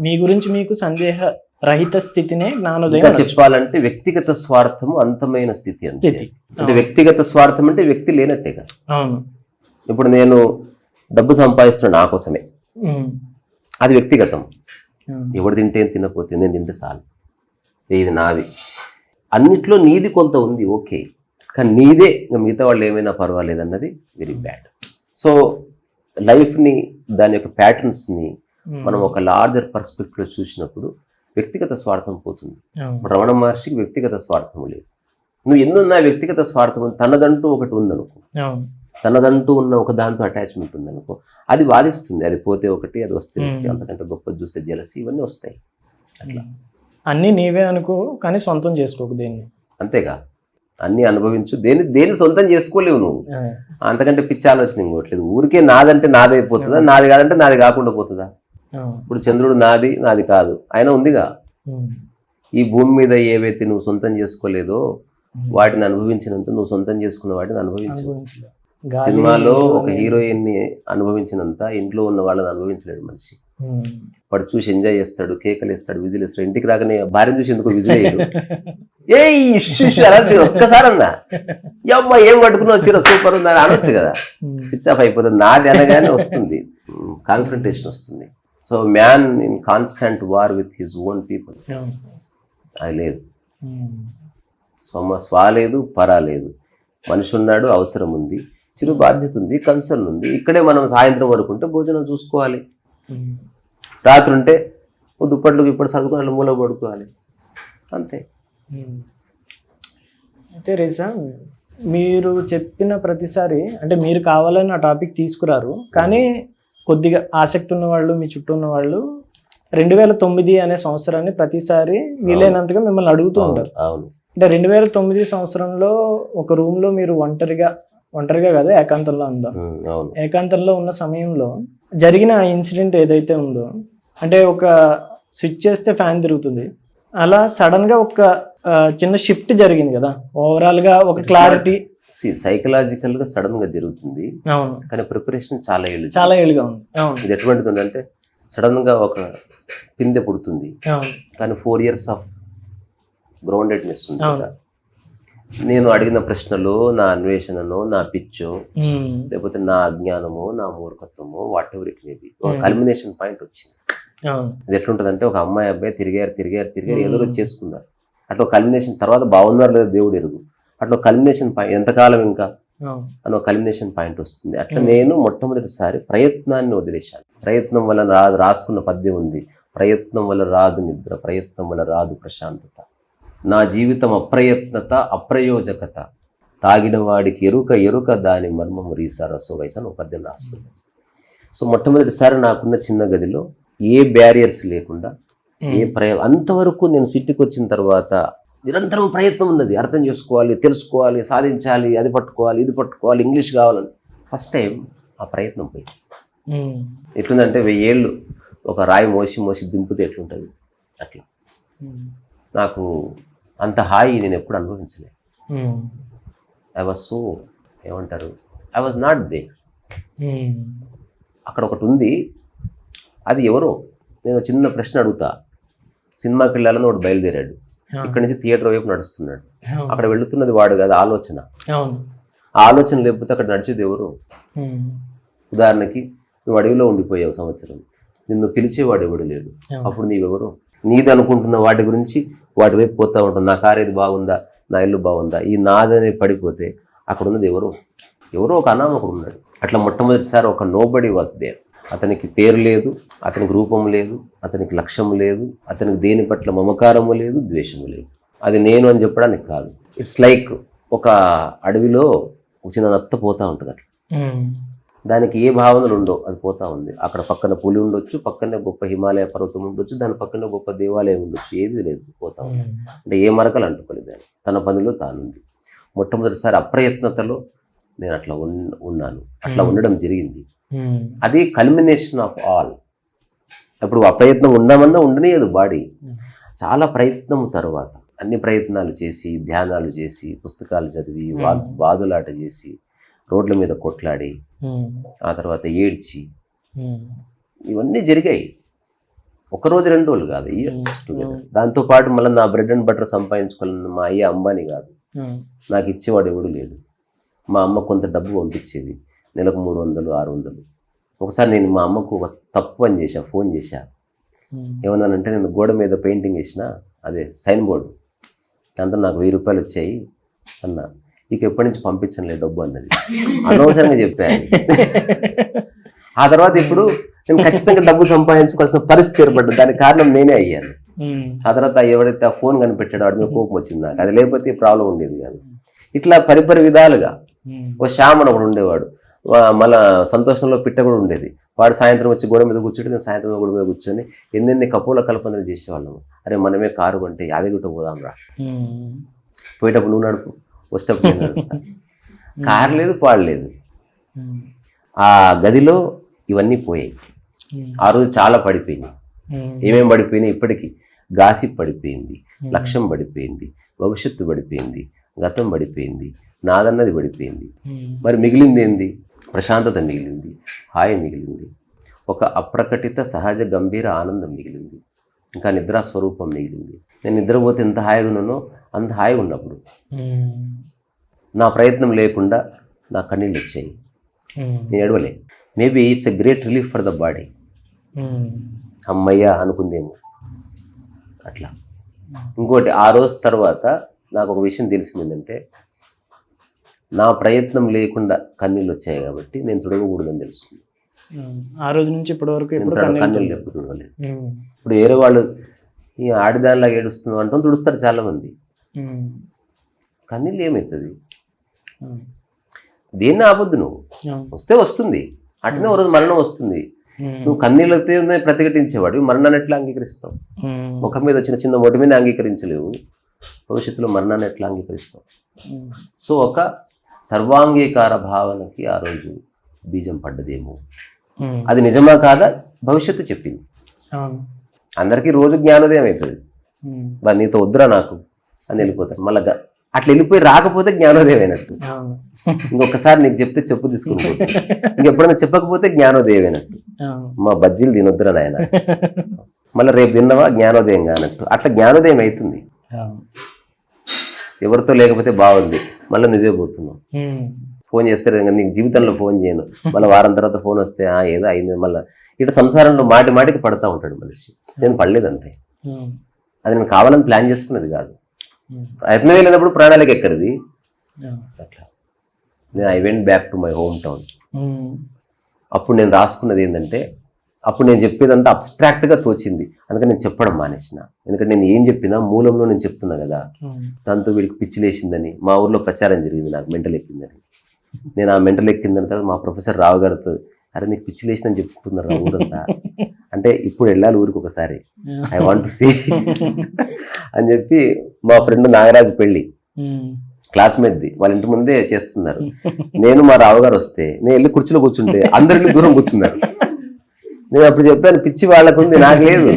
మీ గురించి మీకు సందేహ రహిత స్థితినే జ్ఞానోదయం. చెప్పాలంటే వ్యక్తిగత స్వార్థము అంతమైన స్థితి. అంటే వ్యక్తిగత స్వార్థం అంటే వ్యక్తి లేనట్టేగా. అవును. ఇప్పుడు నేను డబ్బు సంపాదిస్తున్నా నా కోసమే, అది వ్యక్తిగతం. ఎవడు తింటే తినకపోతే నేను తింటే చాలు, ఇది నాది. అన్నిట్లో నీది కొంత ఉంది, ఓకే, కానీ నీదే ఇంకా మిగతా వాళ్ళు ఏమైనా పర్వాలేదు అన్నది వెరీ బ్యాడ్. సో లైఫ్ని, దాని యొక్క ప్యాటర్న్స్ని మనం ఒక లార్జర్ పర్స్పెక్టివ్లో చూసినప్పుడు వ్యక్తిగత స్వార్థం పోతుంది. రమణ మహర్షికి వ్యక్తిగత స్వార్థం లేదు. నువ్వు ఎన్నున్నా వ్యక్తిగత స్వార్థం, తనదంటూ ఒకటి ఉందనుకో, తనదంటూ ఉన్న ఒక దాంతో అటాచ్మెంట్ ఉందనుకో, అది వాదిస్తుంది. అది పోతే ఒకటి, అది వస్తే ఒకటి, అంతకంటే గొప్ప చూస్తే జలసి, ఇవన్నీ వస్తాయి. అట్లా అన్నీ నీవే అనుకో, కానీ సొంతం చేసుకోకు దేన్ని. అంతేగా, అన్నీ అనుభవించు, దేని సొంతం చేసుకోలేవు నువ్వు. అంతకంటే పిచ్చి ఆలోచన ఇంకోట్లేదు. ఊరికే నాదంటే నాదే అయిపోతుందా, నాది కాదంటే నాది కాకుండా పోతుందా? ఇప్పుడు చంద్రుడు నాది కాదు, ఆయన ఉందిగా. ఈ భూమి మీద ఏవైతే నువ్వు సొంతం చేసుకోలేదో వాటిని అనుభవించినంత నువ్వు సొంతం చేసుకున్న వాటిని అనుభవించు. సినిమాలో ఒక హీరోయిన్ ని అనుభవించినంత ఇంట్లో ఉన్న వాళ్ళని అనుభవించలేడు మనిషి. వాడు చూసి ఎంజాయ్ చేస్తాడు, కేకలు ఇస్తాడు, విజిల్ ఇస్తాడు. ఇంటికి రాగానే భార్యను చూసి ఎందుకు విజిల్ అయ్యాడు, ఒక్కసారి అన్నా అమ్మా ఏం పట్టుకున్నావు చీర సూపర్ ఉందని అనొచ్చు కదా. స్విచ్ ఆఫ్ అయిపోతుంది. నాది అనగానే వస్తుంది కాన్ఫ్రంటేషన్ వస్తుంది. So man in constant war with his own people. అది లేదు, స్వా లేదు, పరా లేదు. మనిషి ఉన్నాడు, అవసరం ఉంది, చిరు బాధ్యత ఉంది, కన్సర్న్ ఉంది. ఇక్కడే మనం సాయంత్రం వరకు ఉంటే భోజనం చూసుకోవాలి, రాత్రి ఉంటే దుప్పట్లు ఇప్పుడు చదువుకోవాలి, మూల పడుకోవాలి, అంతే. అయితే రీసా, మీరు చెప్పిన ప్రతిసారి అంటే మీరు కావాలని ఆ టాపిక్ తీసుకురారు, కానీ కొద్దిగా ఆసక్తి ఉన్న వాళ్ళు, మీ చుట్టూ ఉన్న వాళ్ళు 2009 అనే సంవత్సరాన్ని ప్రతిసారి వీలైనంతగా మిమ్మల్ని అడుగుతూ ఉంటారు. అంటే 2009 సంవత్సరంలో ఒక రూమ్ లో మీరు ఒంటరిగా కదా, ఏకాంతంలో ఉందాం, ఏకాంతంలో ఉన్న సమయంలో జరిగిన ఆ ఇన్సిడెంట్ ఏదైతే ఉందో, అంటే ఒక స్విచ్ చేస్తే ఫ్యాన్ తిరుగుతుంది, అలా సడన్ గా ఒక చిన్న షిఫ్ట్ జరిగింది కదా, ఓవరాల్ గా ఒక క్లారిటీ. సైకలాజికల్ గా సడన్ గా జరుగుతుంది. అవును, కానీ ప్రిపరేషన్ చాలా ఏళ్ళుగా ఉంది. అవును, ఇది ఎటువంటిది ఉందంటే సడన్ గా ఒక పిందె పుడుతుంది, కానీ 4 years ఆఫ్ గ్రౌండెడ్నెస్ ఉంటుంది. నేను అడిగిన ప్రశ్నలు, నా అన్వేషణను, నా పిచ్చో, లేకపోతే నా అజ్ఞానమో, నా మూర్ఖత్వమో, whatever it may be, ఒక కల్మినేషన్ పాయింట్ వచ్చింది. ఇది ఎట్లుంటదంటే ఒక అమ్మాయి అబ్బాయి తిరిగారు ఏదో చేసుకున్నారు. అట్లా కల్మినేషన్ తర్వాత బాగున్నారు లేదా దేవుడు ఎరుగు, అట్లా కల్మినేషన్ పాయింట్ ఎంతకాలం ఇంకా అని ఒక కల్మినేషన్ పాయింట్ వస్తుంది. అట్లా నేను మొట్టమొదటిసారి ప్రయత్నాన్ని వదిలేశాను. ప్రయత్నం వల్ల రాదు, రాసుకున్న పద్యం ఉంది, ప్రయత్నం వల్ల రాదు నిద్ర, ప్రయత్నం వల్ల రాదు ప్రశాంతత, నా జీవితం అప్రయత్నత అప్రయోజకత, తాగిన వాడికి ఎరుక దాని మర్మము రీసా రసోవైస్ అని ఒక పద్యం రాస్తుంది. సో మొట్టమొదటిసారి నాకున్న చిన్న గదిలో ఏ బ్యారియర్స్ లేకుండా అంతవరకు నేను సిటీకి వచ్చిన తర్వాత నిరంతరం ప్రయత్నం ఉన్నది. అర్థం చేసుకోవాలి, తెలుసుకోవాలి, సాధించాలి, అది పట్టుకోవాలి, ఇది పట్టుకోవాలి, ఇంగ్లీష్ కావాలని. ఫస్ట్ టైం ఆ ప్రయత్నం పోయి ఎట్లుందంటే 1000 ఏళ్ళు ఒక రాయి మోసి దింపితే ఎట్లుంటుంది అట్లా. నాకు అంత హాయి నేను ఎప్పుడు అనుభవించలేదు. ఐ వాజ్ సో ఏమంటారు, ఐ వాజ్ నాట్ దేర్. అక్కడ ఒకటి ఉంది, అది ఎవరో. నేను చిన్న ప్రశ్న అడుగుతా, సినిమాకి వెళ్ళాలని వాడు బయలుదేరాడు, ఇక్కడ నుంచి థియేటర్ వైపు నడుస్తున్నాడు, అక్కడ వెళుతున్నది వాడు కదా, ఆలోచన. ఆ ఆలోచన లేకపోతే అక్కడ నడిచేది ఎవరు? ఉదాహరణకి నువ్వు అడవిలో ఉండిపోయావు సంవత్సరం, నిన్ను పిలిచేవాడు ఎవడు లేడు, అప్పుడు నీవెవరు? నీది అనుకుంటున్న వాటి గురించి వాటి వైపు పోతా ఉంటావు. నా కారు ఏది బాగుందా, నా ఇల్లు బాగుందా, ఈ నాదని పడిపోతే అక్కడ ఉన్నది ఎవరో ఒక అనామకుడు ఉన్నాడు. అట్లా మొట్టమొదటిసారి ఒక నోబడి వాస్ దేర్. అతనికి పేరు లేదు, అతనికి రూపం లేదు, అతనికి లక్ష్యం లేదు, అతనికి దేని పట్ల మమకారము లేదు, ద్వేషము లేదు. అది నేను అని చెప్పడానికి కాదు. ఇట్స్ లైక్ ఒక అడవిలో ఒక చిన్న నత్త పోతూ ఉంటుంది అట్లా. దానికి ఏ భావనలు ఉండవు, అది పోతా ఉంది. అక్కడ పక్కన పులి ఉండొచ్చు, పక్కనే గొప్ప హిమాలయ పర్వతం ఉండొచ్చు, దాని పక్కన గొప్ప దేవాలయం ఉండొచ్చు, ఏది లేదు, పోతా ఉంది. అంటే ఏ మరకలు అంటుకోలేదు దాన్ని, తన పనిలో తానుంది. మొట్టమొదటిసారి అప్రయత్నతలో నేను అట్లా ఉన్నాను, అట్లా ఉండడం జరిగింది. అది కల్మినేషన్ ఆఫ్ ఆల్. ఇప్పుడు అప్రయత్నం ఉందామన్నా ఉండనియదు బాడీ. చాలా ప్రయత్నం తర్వాత అన్ని ప్రయత్నాలు చేసి, ధ్యానాలు చేసి, పుస్తకాలు చదివి, వాదులాట చేసి, రోడ్ల మీద కొట్లాడి, ఆ తర్వాత ఏడ్చి, ఇవన్నీ జరిగాయి. ఒకరోజు 2 రోజులు కాదు, ఇయర్స్ టుగెదర్. దాంతోపాటు మళ్ళీ నా బ్రెడ్ అండ్ బటర్ సంపాదించుకోవాలని మా అయ్య అంబానీ కాదు, నాకు ఇచ్చేవాడు ఎవడు లేడు. మా అమ్మ కొంత డబ్బు పంపించేది, నెలకు 300, 600. ఒకసారి నేను మా అమ్మకు ఒక తప్పు పని చేశా, ఫోన్ చేశా. ఏమన్నానంటే, నేను గోడ మీద పెయింటింగ్ వేసిన, అదే సైన్ బోర్డు, దాంతో నాకు 1000 రూపాయలు వచ్చాయి అన్నా. ఇక ఎప్పటి నుంచి పంపించనులే డబ్బు అన్నది. అనవసరంగా చెప్పాను. ఆ తర్వాత ఇప్పుడు నేను ఖచ్చితంగా డబ్బు సంపాదించుకోవాల్సిన పరిస్థితి ఏర్పడ్డది. దానికి కారణం నేనే అయ్యాను. ఆ తర్వాత ఎవరైతే ఆ ఫోన్ కనిపెట్టాడో వాడి మీద కోపం వచ్చింది నాకు. అది లేకపోతే ప్రాబ్లం ఉండేది కాదు. ఇట్లా పరిపరి విధాలుగా. ఓ శ్యామన్ ఒకడు ఉండేవాడు, మళ్ళా సంతోషంలో పిట్ట కూడా ఉండేది. వాడు సాయంత్రం వచ్చి గోడ మీద కూర్చుంటే నేను సాయంత్రం గోడ మీద కూర్చొని ఎన్నెన్ని కప్పుల కల్పనలు చేసేవాళ్ళము. అరే మనమే కారు కొంటే యాదగిరిగుట్ట పోదాం రా, పోయేటప్పుడు నువ్వు నడుపు, వచ్చేటప్పుడు నేను నడుస్తా. కారు లేదు, పాడలేదు. ఆ గదిలో ఇవన్నీ పోయాయి. ఆ రోజు చాలా పడిపోయినాయి. ఏమేమి పడిపోయినాయి? ఇప్పటికీ గాసిప్ పడిపోయింది, లక్ష్యం పడిపోయింది, భవిష్యత్తు పడిపోయింది, గతం పడిపోయింది, నాదన్నది పడిపోయింది. మరి మిగిలింది ఏంది? ప్రశాంతత మిగిలింది, హాయి మిగిలింది, ఒక అప్రకటిత సహజ గంభీర ఆనందం మిగిలింది, ఇంకా నిద్రా స్వరూపం మిగిలింది. నేను నిద్రపోతే ఎంత హాయిగా ఉన్నానో అంత హాయిగా ఉన్నప్పుడు నా ప్రయత్నం లేకుండా నా కన్నీళ్ళు వచ్చాయి, నేను ఎడవలే. Maybe it's a great relief for the body. అమ్మయ్య అనుకుందేమో అట్లా. ఇంకోటి, ఆ రోజు తర్వాత నాకు ఒక విషయం తెలిసింది ఏంటంటే, నా ప్రయత్నం లేకుండా కన్నీళ్ళు వచ్చాయి కాబట్టి నేను తుడవకూడదని తెలుసుకుంది. ఆ రోజు నుంచి ఇప్పటి వరకు కన్నీళ్ళు ఎప్పుడు తుడవలేదు. ఇప్పుడు వేరే వాళ్ళు ఈ ఆడిదానిలా ఏడుస్తున్నావు అంటాం, తుడుస్తారు చాలామంది. కన్నీళ్ళు ఏమవుతుంది? దేన్ని ఆపొద్దు, నువ్వు వస్తే వస్తుంది, అట్నే ఒక రోజు మరణం వస్తుంది. నువ్వు కన్నీళ్ళతో ప్రతిఘటించేవాడు, మరణాన్ని ఎట్లా అంగీకరిస్తావు? ముఖం మీద వచ్చిన చిన్న మొటిమీని అంగీకరించలేవు, భవిష్యత్తులో మరణాన్ని ఎట్లా అంగీకరిస్తావు? సో ఒక సర్వాంగీకార భావనకి ఆ రోజు బీజం పడ్డదేమో. అది నిజమా కాదా భవిష్యత్తు చెప్పింది. అందరికీ రోజు జ్ఞానోదయం అవుతుంది, మరి నీతో వద్దురా నాకు అని వెళ్ళిపోతారు. మళ్ళీ అట్లా వెళ్ళిపోయి రాకపోతే జ్ఞానోదయం అయినట్టు. ఇంకొకసారి నీకు చెప్తే చెప్పు తీసుకుని ఇంకెప్పుడైనా చెప్పకపోతే జ్ఞానోదయం అయినట్టు. మా బజ్జీలు తినొద్దురా నాయన, మళ్ళీ రేపు తిన్నవా జ్ఞానోదయం కానట్టు. అట్లా జ్ఞానోదయం అవుతుంది. ఎవరితో లేకపోతే బాగుంది, మళ్ళీ నువ్వే పోతున్నావు. ఫోన్ చేస్తే నీకు జీవితంలో ఫోన్ చేయను, మళ్ళీ వారం తర్వాత ఫోన్ వస్తే ఏదో అయింది. మళ్ళీ ఇటు సంసారంలో మాటికి పడతా ఉంటాడు మనిషి. నేను పడలేదంతే, అది నేను కావాలని ప్లాన్ చేసుకున్నది కాదు. ప్రయత్నం వెళ్ళినప్పుడు ప్రాణాలకు ఎక్కడిది అట్లా. నేను I went back to my home town. అప్పుడు నేను రాసుకున్నది ఏంటంటే, అప్పుడు నేను చెప్పేదంతా అబ్స్ట్రాక్ట్గా తోచింది, అందుకని నేను చెప్పడం మానేసిన. ఎందుకంటే నేను ఏం చెప్పినా మూలంలో నేను చెప్తున్నా కదా. దాంతో వీడికి పిచ్చి లేచిందని మా ఊర్లో ప్రచారం జరిగింది, నాకు మెంటల్ ఎక్కిందని. నేను ఆ మెంటల్ ఎక్కిందని తర్వాత మా ప్రొఫెసర్ రావు గారితో, అరే నీకు పిచ్చి లేచిందని చెప్పుకుంటున్నారు ఊరంతా అంటే, ఇప్పుడు వెళ్ళాలి ఊరికి ఒకసారి, ఐ వాంట్ టు సీ అని చెప్పి. మా ఫ్రెండ్ నాగరాజు పెళ్ళి, క్లాస్మేట్ది, వాళ్ళ ఇంటి ముందే చేస్తున్నారు. నేను మా రావు గారు వస్తే నేను వెళ్ళి కుర్చీలో కూర్చుంటే అందరికీ దూరం కూర్చున్నారు. నేను అప్పుడు చెప్పాను, పిచ్చి వాళ్ళకు ఉంది, నాకు లేదు.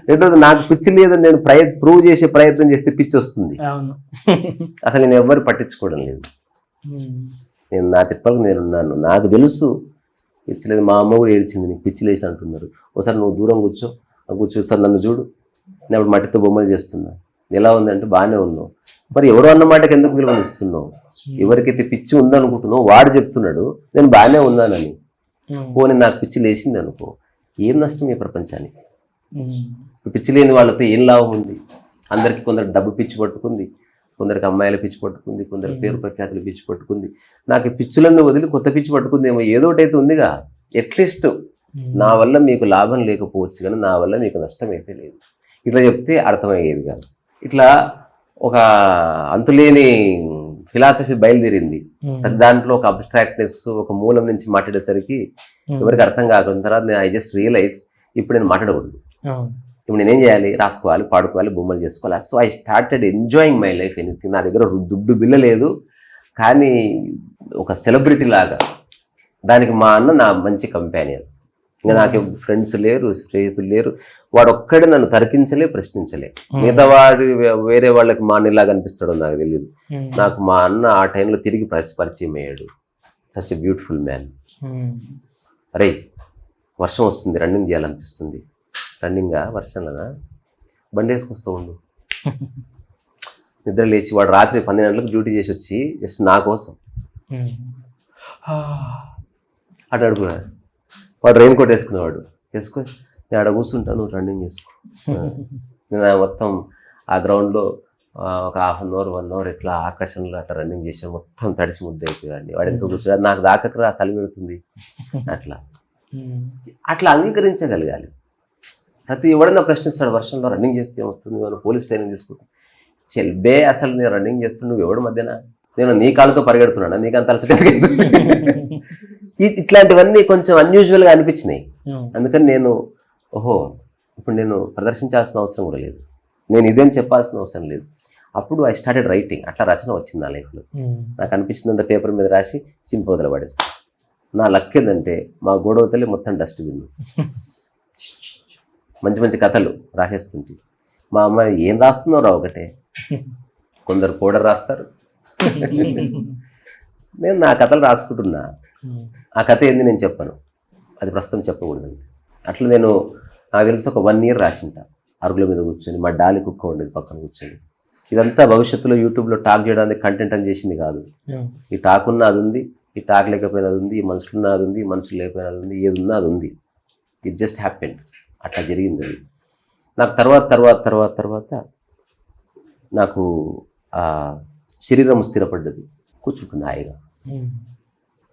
రెండోది, నాకు పిచ్చి లేదని నేను ప్రూవ్ చేసే ప్రయత్నం చేస్తే పిచ్చి వస్తుంది. అసలు నేను ఎవ్వరు పట్టించుకోవడం లేదు. నేను నా తిప్పలకు నేనున్నాను, నాకు తెలుసు పిచ్చి లేదు. మా అమ్మ కూడా ఏడ్చింది, నీకు పిచ్చి లేసి అంటున్నారు. ఒకసారి నువ్వు దూరం కూర్చో సార్ నన్ను చూడు, నేను అప్పుడు మట్టితో బొమ్మలు చేస్తున్నా, ఎలా ఉందంటే బాగానే ఉన్నావు. మరి ఎవరు అన్న మాటకి ఎందుకు విలువనిస్తున్నావు? ఎవరికైతే పిచ్చి ఉందనుకుంటున్నావు వాడు చెప్తున్నాడు నేను బాగానే ఉన్నానని. పోనీ నాకు పిచ్చి లేచింది అనుకో, ఏం నష్టం ఈ ప్రపంచానికి? పిచ్చి లేని వాళ్ళతో ఏం లాభం ఉంది? అందరికీ కొందరు డబ్బు పిచ్చి పట్టుకుంది, కొందరికి అమ్మాయిల పిచ్చి పట్టుకుంది, కొందరి పేరు ప్రఖ్యాతులు పిచ్చి పట్టుకుంది. నాకు ఈ పిచ్చులన్నీ వదిలి కొత్త పిచ్చి పట్టుకుందేమో, ఏదో ఒకటి అయితే ఉందిగా. అట్లీస్ట్ నా వల్ల మీకు లాభం లేకపోవచ్చు కానీ నా వల్ల మీకు నష్టం అయితే లేదు. ఇట్లా చెప్తే అర్థమయ్యేది కాదు. ఇట్లా ఒక అంతులేని ఫిలాసఫీ బయలుదేరింది. దాంట్లో ఒక అబ్స్ట్రాక్ట్నెస్, ఒక మూలం నుంచి మాట్లాడేసరికి ఎవరికి అర్థం కాకుండా తర్వాత ఐ జస్ట్ రియలైజ్ ఇప్పుడు నేను మాట్లాడకూడదు. ఇప్పుడు నేనేం చేయాలి? రాసుకోవాలి, పాడుకోవాలి, బొమ్మలు చేసుకోవాలి. So I started enjoying my life. Anything. నా దగ్గర దుడ్డు బిల్ల లేదు, కానీ ఒక సెలబ్రిటీ లాగా. దానికి మా అన్న నా మంచి కంపానియన్. ఇంకా నాకు ఫ్రెండ్స్ లేరు, స్నేహితులు లేరు. వాడు ఒక్కడే నన్ను తరికించలే, ప్రశ్నించలే. మిగతా వాడు వేరే వాళ్ళకి మా అన్నలాగా అనిపిస్తాడో నాకు తెలియదు. నాకు మా అన్న ఆ టైంలో తిరిగి పరిచయం అయ్యాడు. Such a beautiful man. అరే వర్షం వస్తుంది, రన్నింగ్ చేయాలనిపిస్తుంది. రన్నింగా వర్షంలోనా? బండి వేసుకొస్తూ ఉండు. నిద్ర లేచి వాడు రాత్రి 12 గంటలకు డ్యూటీ చేసి వచ్చి జస్ట్ నా కోసం అటు అడుగు. వాడు రెయిన్ కోట్ వేసుకునేవాడు. వేసుకో, నేను ఆడ కూర్చుంటాను, నువ్వు రన్నింగ్ చేసుకో. నేను మొత్తం ఆ గ్రౌండ్లో ఒక 1/2 అవర్ 1 అవర్ ఇట్లా ఆకాశంలో అట్లా రన్నింగ్ చేసాను. మొత్తం తడిసి ముద్ద అయిపోయాడు. వాడు ఎంత కూర్చోడు, నాకు దాకరా చలి పెడుతుంది. అట్లా అంగీకరించగలగాలి. ప్రతి ఎవడన్నా ప్రశ్నిస్తాడు, వర్షంలో రన్నింగ్ చేస్తే ఏమొస్తుంది, మనం పోలీస్ ట్రైనింగ్ తీసుకుంటాం. చెల్బే అసలు నేను రన్నింగ్ చేస్తున్నా, నువ్వు ఎవడు మధ్యన? నేను నీ కాళ్ళతో పరిగెడుతున్నాను, నీకు అంత అలసట. ఇట్లాంటివన్నీ కొంచెం అన్యూజువల్గా అనిపించినాయి. అందుకని నేను ఇప్పుడు నేను ప్రదర్శించాల్సిన అవసరం కూడా లేదు, నేను ఇదేం చెప్పాల్సిన అవసరం లేదు. అప్పుడు ఐ స్టార్టెడ్ రైటింగ్. అట్లా రచన వచ్చింది నా లైఫ్లో. నాకు అనిపించినంత పేపర్ మీద రాసి చింపి వదిలి పడేస్తాను. నా లక్ ఏంటంటే మా గోడవ తల్లి మొత్తం డస్ట్బిన్. మంచి మంచి కథలు రాసేస్తుంటే మా అమ్మాయి ఏం రాస్తున్నారో ఒకటే. కొందరు పౌడర్ రాస్తారు, నేను నా కథలు రాసుకుంటున్నా. ఆ కథ ఏంది నేను చెప్పను, అది ప్రస్తుతం చెప్పకూడదండి. అట్లా నేను నాకు తెలిసి ఒక 1 year రాసింట అరుగుల మీద కూర్చొని. మా డాలి కుక్క ఉండేది పక్కన కూర్చొని. ఇదంతా భవిష్యత్తులో యూట్యూబ్లో టాక్ చేయడానికి కంటెంట్ అని చేసింది కాదు. ఈ టాక్ ఉన్న అది ఉంది, ఈ టాక్ లేకపోయినా అది ఉంది, ఈ మనుషులున్న అది ఉంది, మనుషులు లేకపోయినా అది ఉంది, ఏది ఉన్నా అది ఉంది. It just happened. అట్లా జరిగింది అది. నాకు తర్వాత నాకు శరీరం స్థిరపడ్డది, కూర్చుంటుంది హాయిగా.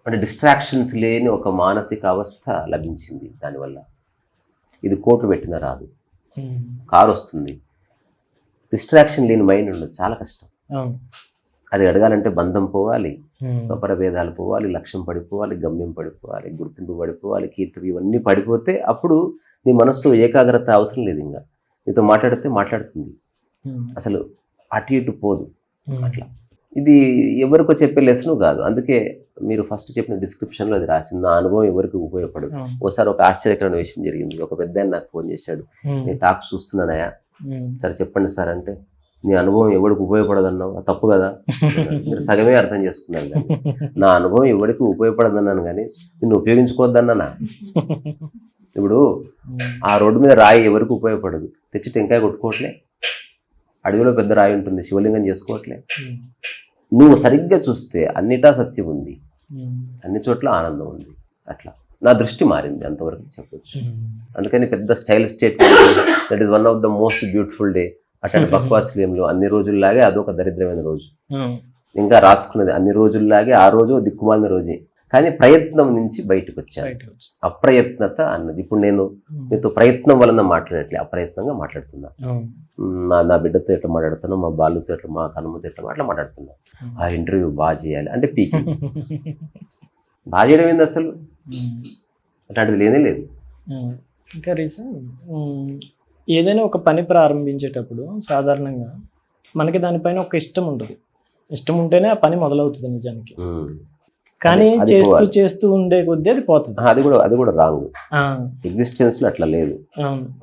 అంటే డిస్ట్రాక్షన్స్ లేని ఒక మానసిక అవస్థ లభించింది దానివల్ల. ఇది కోట్లు పెట్టినా రాదు. కారు వస్తుంది, డిస్ట్రాక్షన్ లేని మైండ్ ఉండదు, చాలా కష్టం. అది అడగాలంటే బంధం పోవాలి, స్వపరభేదాలు పోవాలి, లక్ష్యం పడిపోవాలి, గమ్యం పడిపోవాలి, గుర్తింపు పడిపోవాలి, కీర్తి, ఇవన్నీ పడిపోతే అప్పుడు నీ మనస్సు ఏకాగ్రత అవసరం లేదు. ఇంకా నీతో మాట్లాడుతుంది, అసలు అటు ఇటు పోదు. అట్లా ఇది ఎవరికో చెప్పే లెసను కాదు. అందుకే మీరు ఫస్ట్ చెప్పిన డిస్క్రిప్షన్లో అది రాసింది. నా అనుభవం ఎవరికి ఉపయోగపడదు. ఒకసారి ఒక ఆశ్చర్యకరమైన విషయం జరిగింది. ఒక పెద్ద ఆయన నాకు ఫోన్ చేశాడు, నేను టాక్ చూస్తున్నానయా, సరే చెప్పండి సార్ అంటే, నీ అనుభవం ఎవరికి ఉపయోగపడదు అన్నావు, తప్పు కదా. మీరు సగమే అర్థం చేసుకున్నాను. కానీ నా అనుభవం ఎవరికి ఉపయోగపడదన్నాను, కానీ నిన్ను ఉపయోగించుకోవద్దన్నా. ఇప్పుడు ఆ రోడ్డు మీద రాయి ఎవరికి ఉపయోగపడదు, తెచ్చి టెంకాయ కొట్టుకోవట్లే. అడవిలో పెద్ద రాయి ఉంటుంది, శివలింగం చేసుకోవట్లే. నువ్వు సరిగ్గా చూస్తే అన్నిటా సత్యం ఉంది, అన్ని చోట్ల ఆనందం ఉంది. అట్లా నా దృష్టి మారింది, అంతవరకు చెప్పొచ్చు. అందుకని పెద్ద style statement, that is one of the most beautiful day అట్లాంటి బక్వాస్లేంలో అన్ని రోజుల్లాగే అదొక దరిద్రమైన రోజు. ఇంకా రాసుకున్నది అన్ని రోజుల్లాగే ఆ రోజు దిక్కుమాలిన రోజే. కానీ ప్రయత్నం నుంచి బయటకు వచ్చాను. అప్రయత్నత అన్నది. ఇప్పుడు నేను మీతో ప్రయత్నం వలన మాట్లాడట్లే, అప్రయత్నంగా మాట్లాడుతున్నా. నా బిడ్డతో ఎట్లా మాట్లాడుతున్నా, మా బాలుతో ఎట్లా, మా కనుమతో ఎట్లా మాట్లాడుతున్నా. ఆ ఇంటర్వ్యూ బాగా చేయాలి అంటే పీకి బాగా చేయడం ఏంది అసలు, అట్లాంటిది లేనే లేదు. ఇంకా రీసెంట్ ఏదైనా ఒక పని ప్రారంభించేటప్పుడు సాధారణంగా మనకి దానిపైన ఒక ఇష్టం ఉంటుంది. ఇష్టం ఉంటేనే ఆ పని మొదలవుతుంది నిజానికి. కానీ చేస్తూ ఉండే కొద్దీ అది పోతుంది. అది కూడా రాంగ్. ఎగ్జిస్టెన్స్ లో అట్లా లేదు.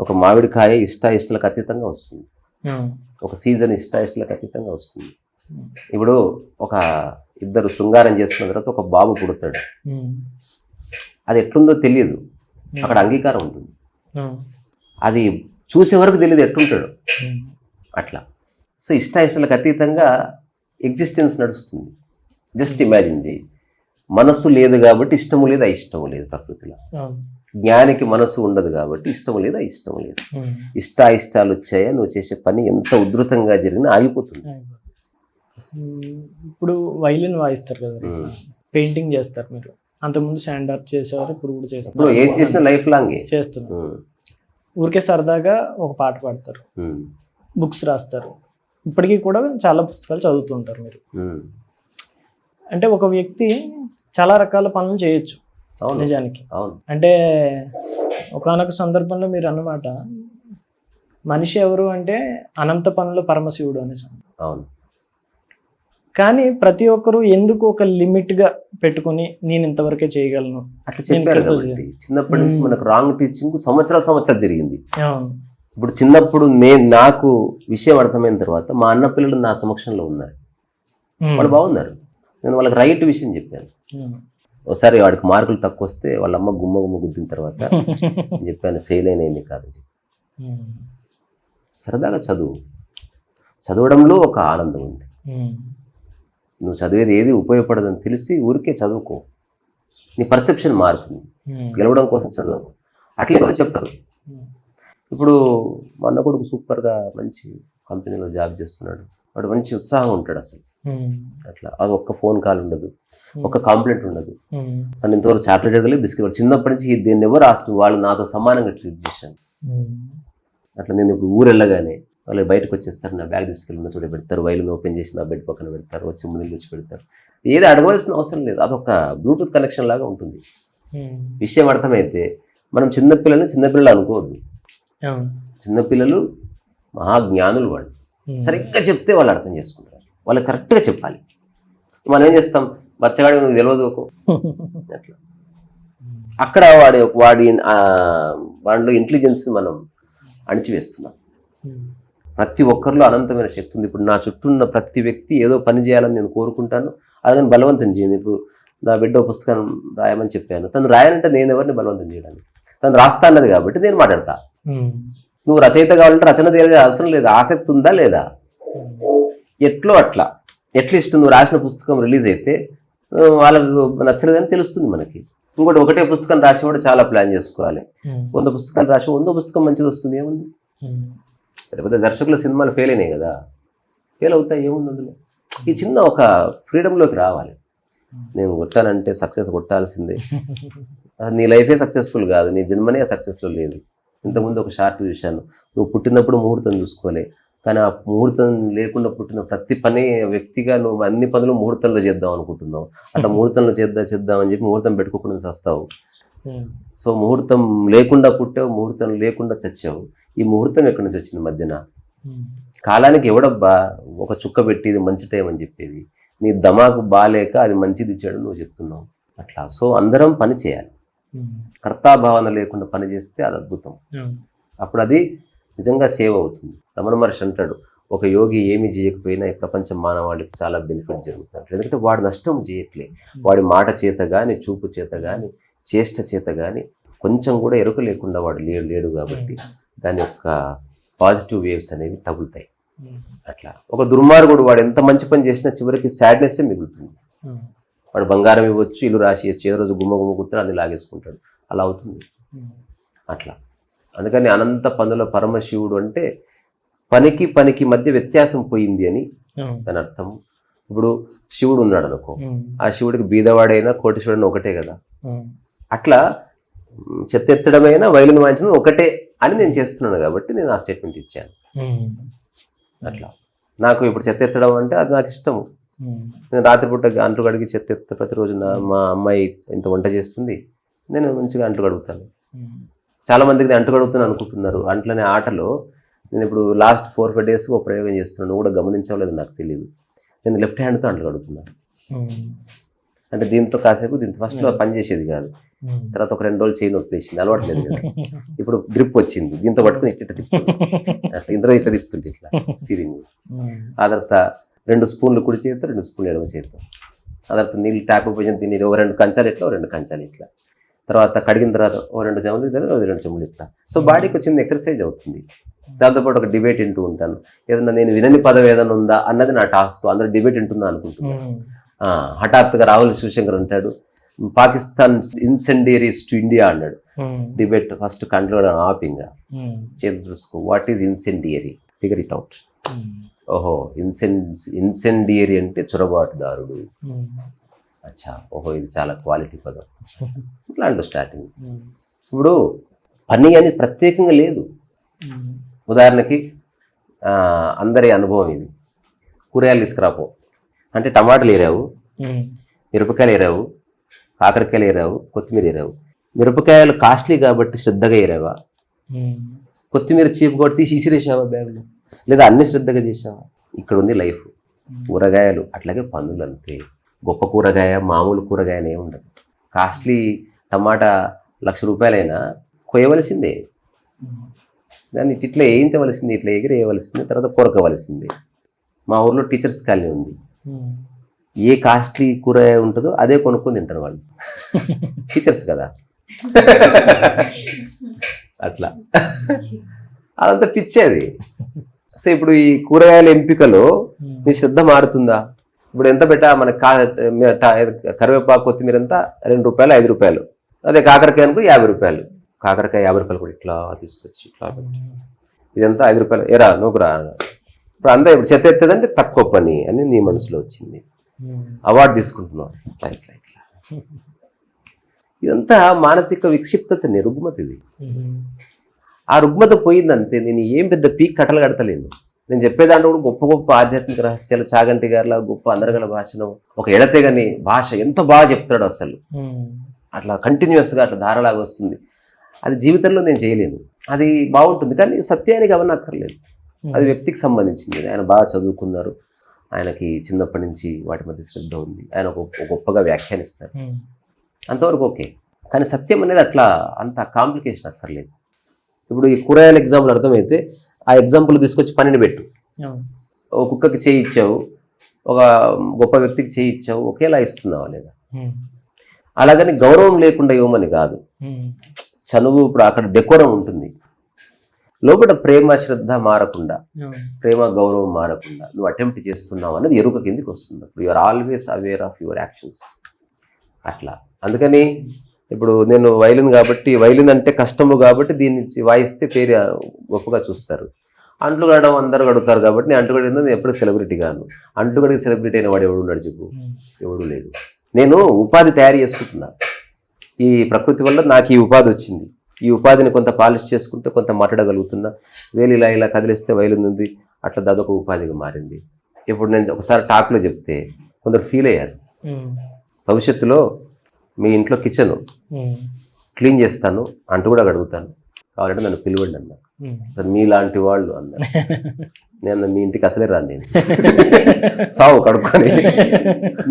ఒక మామిడికాయ ఇష్టాలకు అతీతంగా వస్తుంది, ఒక సీజన్ ఇష్టాలకు అతీతంగా వస్తుంది. ఇప్పుడు ఒక ఇద్దరు శృంగారం చేసుకున్న తర్వాత ఒక బాబు పుడతాడు, అది ఎట్లుందో తెలియదు, అక్కడ అంగీకారం ఉంటుంది. అది చూసే వరకు తెలియదు ఎట్లుంటాడు. అట్లా సో ఇష్టాలకు అతీతంగా ఎగ్జిస్టెన్స్ నడుస్తుంది. జస్ట్ ఇమాజిన్ చేయి, మనస్సు లేదు కాబట్టి ఇష్టము లేదు, అయిష్టము లేదు. ప్రకృతిలో జ్ఞానికి మనస్సు ఉండదు కాబట్టి ఇష్టము లేదు, అయిష్టము లేదు. ఇష్టాయిష్టాలు వచ్చాయా, నువ్వు చేసే పని ఎంత ఉధృతంగా జరిగినా ఆగిపోతుంది. ఇప్పుడు వైలిన్ వాయిస్తారు కదా, పెయింటింగ్ చేస్తారు మీరు, అంతకుముందు శాండ్ ఆర్ట్ చేసేవారు, ఇప్పుడు కూడా ఇప్పుడు ఏం చేసినా లైఫ్ లాంగ్ చేస్తున్నారు. ఊరికే సరదాగా ఒక పాట పాడతారు, బుక్స్ రాస్తారు, ఇప్పటికీ కూడా చాలా పుస్తకాలు చదువుతుంటారు మీరు. అంటే ఒక వ్యక్తి చాలా రకాల పనులు చేయొచ్చు నిజానికి. అంటే ఒకానొక సందర్భంలో మీరు అన్నమాట, మనిషి ఎవరు అంటే అనంత పనుల పరమశివుడు అనేసి. అవును. కానీ ప్రతి ఒక్కరు ఎందుకు ఒక లిమిట్ గా పెట్టుకుని నేను ఇంతవరకే చేయగలను అట్లా చెప్పారు కాబట్టి చిన్నప్పటి నుంచి మనకు రాంగ్ టీచింగ్ సంవత్సరాలు జరిగింది. ఇప్పుడు చిన్నప్పుడు నాకు విషయం అర్థమైన తర్వాత మా అన్న పిల్లలు నా సమక్షంలో ఉన్నారు, వాళ్ళు బాగున్నారు, నేను వాళ్ళకి రైట్ విషయం చెప్పాను. ఒకసారి వాడికి మార్కులు తక్కువ వస్తే వాళ్ళ అమ్మ గుమ్మ గుద్దిన తర్వాత చెప్పాను, ఫెయిల్ అయినా కాదు చెప్పి, సరదాగా చదవడంలో ఒక ఆనందం ఉంది. నువ్వు చదివేది ఏది ఉపయోగపడదని తెలిసి ఊరికే చదువుకో, నీ పర్సెప్షన్ మారుతుంది. గెలవడం కోసం చదువు, అట్లే కూడా చెప్తారు. ఇప్పుడు మా అన్న కొడుకు సూపర్గా మంచి కంపెనీలో జాబ్ చేస్తున్నాడు, వాడు మంచి ఉత్సాహంగా ఉంటాడు అసలు. అట్లా అది ఒక్క ఫోన్ కాల్ ఉండదు, ఒక్క కాంప్లైంట్ ఉండదు. నన్ను ఇంతవరకు చాక్లెట్ అడగలే, బిస్కెట్. చిన్నప్పటి నుంచి దీన్ని ఎవరు ఆస్తి వాళ్ళు నాతో సమానంగా ట్రీట్ చేశాను. అట్లా నేను ఇప్పుడు ఊరు వెళ్ళగానే వాళ్ళు బయటకు వచ్చేస్తారు, నా బ్యాగ్ తీసుకెళ్ళి చూడ పెడతారు, వైలుని ఓపెన్ చేసి నా బెడ్ పక్కన పెడతారు, వచ్చి ముందుకు వచ్చి పెడతారు. ఏది అడగవలసిన అవసరం లేదు, అదొక బ్లూటూత్ కనెక్షన్ లాగా ఉంటుంది. విషయం అర్థమైతే మనం చిన్నపిల్లలు అనుకోవద్దు. చిన్నపిల్లలు మహాజ్ఞానులు, వాళ్ళు సరిగ్గా చెప్తే వాళ్ళు అర్థం చేసుకుంటారు, వాళ్ళు కరెక్ట్గా చెప్పాలి. మనం ఏం చేస్తాం, బచ్చగాడి తెలియదు అట్లా. అక్కడ వాడిలో ఇంటెలిజెన్స్ మనం అణిచివేస్తున్నాం. ప్రతి ఒక్కరిలో అనంతమైన శక్తి ఉంది. ఇప్పుడు నా చుట్టూ ఉన్న ప్రతి వ్యక్తి ఏదో పని చేయాలని నేను కోరుకుంటాను, అలాగని బలవంతం చేయను. ఇప్పుడు నా బిడ్డ పుస్తకం రాయమని చెప్పాను, తను రాయాలంటే నేను ఎవరిని బలవంతం చేయడానికి, తను రాస్తా అన్నది కాబట్టి నేను మాట్లాడతా. నువ్వు రచయిత కావాలంటే రచన తేలిగే అవసరం లేదు, ఆసక్తి ఉందా లేదా, ఎట్లీస్ట్ నువ్వు రాసిన పుస్తకం రిలీజ్ అయితే వాళ్ళకు నచ్చలేదని తెలుస్తుంది మనకి. ఇంకోటి, ఒకటే పుస్తకం రాసేవాడు చాలా ప్లాన్ చేసుకోవాలి. 100 పుస్తకాలు రాసి 100 పుస్తకం మంచిది వస్తుంది, ఏముంది? పెద్ద పెద్ద దర్శకుల సినిమాలు ఫెయిల్ అయినాయి కదా, ఫెయిల్ అవుతాయి, ఏముంది అందులో? ఈ చిన్న ఒక ఫ్రీడంలోకి రావాలి. నేను కొట్టానంటే సక్సెస్ కొట్టాల్సిందే, నీ లైఫే సక్సెస్ఫుల్ కాదు, నీ జన్మనే సక్సెస్లో లేదు. ఇంతకుముందు ఒక షార్ట్ చూశాను, నువ్వు పుట్టినప్పుడు ముహూర్తం చూసుకోలే, కానీ ఆ ముహూర్తం లేకుండా పుట్టిన ప్రతి పని వ్యక్తిగా నువ్వు అన్ని పనులు ముహూర్తంలో చేద్దాం అనుకుంటున్నావు. అట్లా ముహూర్తంలో చేద్దామని చెప్పి ముహూర్తం పెట్టుకోకుండా చస్తావు. సో ముహూర్తం లేకుండా పుట్టావు, ముహూర్తం లేకుండా చచ్చావు. ఈ ముహూర్తం ఎక్కడి నుంచి వచ్చింది మధ్యన? కాలానికి ఎవడబ్బా ఒక చుక్క పెట్టి ఇది మంచి టైం అని చెప్పేది? నీ దమాకు బాలేక అది మంచిది ఇచ్చాడు నువ్వు చెప్తున్నావు. అట్లా సో అందరం పని చేయాలి, కర్తాభావన లేకుండా పని చేస్తే అది అద్భుతం. అప్పుడు అది నిజంగా సేవ్ అవుతుంది. రమణ మహర్షి అంటాడు, ఒక యోగి ఏమి చేయకపోయినా ఈ ప్రపంచం మానవాళికి చాలా బెనిఫిట్ జరుగుతుంది. ఎందుకంటే వాడు నష్టం చేయట్లే, వాడి మాట చేత కానీ, చూపు చేత కానీ, చేష్ట చేత కానీ కొంచెం కూడా ఎరుక లేకుండా వాడు లేడు కాబట్టి దాని యొక్క పాజిటివ్ వేవ్స్ అనేవి తగులుతాయి. అట్లా ఒక దుర్మార్గుడు వాడు ఎంత మంచి పని చేసినా చివరికి సాడ్నెస్సే మిగులుతుంది. వాడు బంగారం ఇవ్వచ్చు, ఇల్లు రాసి ఇవ్వచ్చు, ఏ రోజు గుమ్మ కుత్తాడు అన్ని లాగేసుకుంటాడు, అలా అవుతుంది. అట్లా అందుకని అనంత పనుల పరమశివుడు అంటే పనికి మధ్య వ్యత్యాసం పోయింది అని దాని అర్థం. ఇప్పుడు శివుడు ఉన్నాడు అనుకో, ఆ శివుడికి బీదవాడైనా కోటీశ్వరుడైనా ఒకటే కదా. అట్లా చెత్త ఎత్తడమైనా వైలిన్ వాయించడం ఒకటే అని నేను చేస్తున్నాను కాబట్టి నేను ఆ స్టేట్మెంట్ ఇచ్చాను. అట్లా నాకు ఇప్పుడు చెత్త ఎత్తడం అంటే అది నాకు ఇష్టము. నేను రాత్రిపూట అంట్లు కడిగి చెత్త ఎత్త ప్రతిరోజు మా అమ్మాయి ఇంత వంట చేస్తుంది, నేను మంచిగా అంట్లు కడుగుతాను. చాలా మందికి అంటు కడుగుతాను అనుకుంటున్నారు. అంట్లనే ఆటలో నేను ఇప్పుడు లాస్ట్ 4-5 days ఒక ప్రయోగం చేస్తున్నాను, కూడా గమనించలేదు నాకు తెలియదు. నేను లెఫ్ట్ హ్యాండ్తో అంట్లు కడుగుతున్నాను. అంటే దీంతో కాసేపు ఫస్ట్లో పని చేసేది కాదు, తర్వాత ఒక 2 రోజులు చేయి నొప్పి వేసింది, అలవాటు లేదు కదా. ఇప్పుడు గ్రిప్ వచ్చింది, దీంతో పట్టుకుని ఇట్లా తిప్పుతుంది, అట్లా ఇందులో ఇట్లా తిప్పుతుంటే ఇట్లా స్టీరింగ్. ఆ తర్వాత 2 స్పూన్లు కుడి చేతితో, 2 స్పూన్లు ఎడమ చేతితో. ఆ తర్వాత నీళ్ళు ట్యాప్ ఉపయోగించి తిని 2 కంచాలు ఇట్లా, 2 కంచాలు ఇట్లా. తర్వాత కడిగిన తర్వాత 2 చెములు ఇట్లా, 2 చెములు ఇట్లా. సో బాడీకి వచ్చింది ఎక్సర్సైజ్ అవుతుంది. దాంతోపాటు ఒక డిబేట్ వింటూ ఉంటాను, ఏదన్నా నేను వినని పదం ఏదైనా ఉందా అన్నది నా టాస్క్. అందరూ డిబేట్ వింటున్నా అనుకుంటున్నాను. హఠాత్తుగా రాహుల్ శివశంకర్ అంటాడు, పాకిస్తాన్ ఇన్సెండియరీస్ టు ఇండియా అన్నాడు. డిబేట్ ఫస్ట్ కంట్రోల్ ఆపింగ్ చేతి చూసుకో, what is incendiary, figure it out. ఓహో ఇన్సెండియరీ అంటే చొరబాటుదారుడు. అచ్చా, ఓహో ఇది చాలా క్వాలిటీ పదం. ఇట్లా అంటూ స్టార్టింగ్. ఇప్పుడు పని అని ప్రత్యేకంగా లేదు. ఉదాహరణకి అందరి అనుభవం ఇది, కూరగాయలు తీసుకురాపో అంటే టమాటాలు ఏరావు, మిరపకాయలు ఏరావు, కాకరకాయలు ఏరావు, కొత్తిమీర ఏరావు. మిరపకాయలు కాస్ట్లీ కాబట్టి శ్రద్ధగా ఏరావా? కొత్తిమీర చీప్ కూడా తీసి ఇసిరేసావా బ్యాగులో? లేదా అన్ని శ్రద్ధగా చేసావా? ఇక్కడ ఉంది లైఫ్. కూరగాయలు అట్లాగే పనులు అంతే. గొప్ప కూరగాయ మామూలు కూరగాయనే ఉండదు. కాస్ట్లీ టమాటా ₹1,00,000 కొయ్యవలసిందే, దాన్ని ఇట్లా వేయించవలసింది, ఇట్లా ఎగిరేయవలసింది, తర్వాత కొరకవలసింది. మా ఊర్లో టీచర్స్ కాలనీ ఉంది. ఏ కాస్ట్లీ కూరగాయ ఉంటుందో అదే కొనుక్కొని తింటారు వాళ్ళు, టీచర్స్ కదా. అట్లా అదంతా పిచ్చేది. సో ఇప్పుడు ఈ కూరగాయల ఎంపికలో నీ శ్రద్ధ మారుతుందా? ఇప్పుడు ఎంత పెట్టా మనకి కరివేపాకు కొత్తిమీర ఎంత ₹2 ₹5. అదే కాకరకాయ అనుకో ₹50. కాకరకాయ ₹50 కూడా ఇట్లా తీసుకొచ్చి ఇట్లా ఇదంతా ₹5 ఏరా నూకురా. ఇప్పుడు అంతా ఇప్పుడు చెత్త ఎత్తదంటే తక్కువ పని అని నీ మనసులో వచ్చింది, అవార్డు తీసుకుంటున్నావు. ఇట్లా ఇట్లా ఇట్లా ఇదంతా మానసిక విక్షిప్తత, రుగ్మతిది. ఆ రుగ్మత పోయిందంటే నేను ఏం పెద్ద పీక్ కట్టలు కడతలేను. నేను చెప్పేదాంట్లో కూడా గొప్ప గొప్ప ఆధ్యాత్మిక రహస్యాలు, చాగంటి గారిలా గొప్ప అందరగల భాషను, ఒక ఎడతెగని భాష ఎంత బాగా చెప్తాడు అసలు. అట్లా కంటిన్యూస్గా అట్లా ధారలాగా వస్తుంది. అది జీవితంలో నేను చేయలేను. అది బాగుంటుంది కానీ సత్యానికి అవన్నీ అక్కర్లేదు. అది వ్యక్తికి సంబంధించింది. ఆయన బాగా చదువుకున్నారు, ఆయనకి చిన్నప్పటి నుంచి వాటి మధ్య శ్రద్ధ ఉంది, ఆయన గొప్పగా వ్యాఖ్యానిస్తారు, అంతవరకు ఓకే. కానీ సత్యం అనేది అట్లా అంత కాంప్లికేషన్ అక్కర్లేదు. ఇప్పుడు ఈ కూరగాయల ఎగ్జాంపుల్ అర్థమైతే ఆ ఎగ్జాంపుల్ తీసుకొచ్చి పనిని పెట్టు. ఒక కుక్కకి చేయి ఇచ్చావు, ఒక గొప్ప వ్యక్తికి చేయి ఇచ్చావు, ఒకేలా ఇస్తున్నావా లేదా? అలాగని గౌరవం లేకుండా ఇవ్వమని కాదు. చనువు ఇప్పుడు అక్కడ డెకోరం ఉంటుంది, లోపల ప్రేమ శ్రద్ధ మారకుండా, ప్రేమ గౌరవం మారకుండా నువ్వు అటెంప్ట్ చేస్తున్నావు అనేది ఎరుక కిందికి వస్తుంది. ఇప్పుడు you are always aware of your actions. అట్లా అందుకని ఇప్పుడు నేను వైలిన్ కాబట్టి, వైలిన్ అంటే కష్టము కాబట్టి దీన్ని వాయిస్తే పేరు గొప్పగా చూస్తారు. అంట్లు గడడం అందరూ గడుగుతారు కాబట్టి నేను అంట్లు గడిగింది ఎప్పుడు సెలబ్రిటీ గాను. అంట్లు గడిగి సెలబ్రిటీ అయిన వాడు ఎవడు ఉన్నాడు చెప్పు? ఎవడు లేడు. నేను ఉపాధి తయారు చేసుకుంటున్నా. ఈ ప్రకృతి వల్ల నాకు ఈ ఉపాధి వచ్చింది. ఈ ఉపాధిని కొంత పాలిష్ చేసుకుంటే కొంత మాట్లాడగలుగుతున్నా. వేలు ఇలా ఇలా కదిలిస్తే వైలిన్ ఉంది, అట్లా దాదొక ఉపాధిగా మారింది. ఇప్పుడు నేను ఒకసారి టాక్లో చెప్తే కొందరు ఫీల్ అయ్యారు. భవిష్యత్తులో మీ ఇంట్లో కిచెన్ క్లీన్ చేస్తాను, అంటూ కూడా అడుగుతాను, కావాలంటే నన్ను పిలవండి అన్నా. అసలు మీలాంటి వాళ్ళు అన్నారు. నేను మీ ఇంటికి అసలే రాను, నేను సావు కడుక్కొని.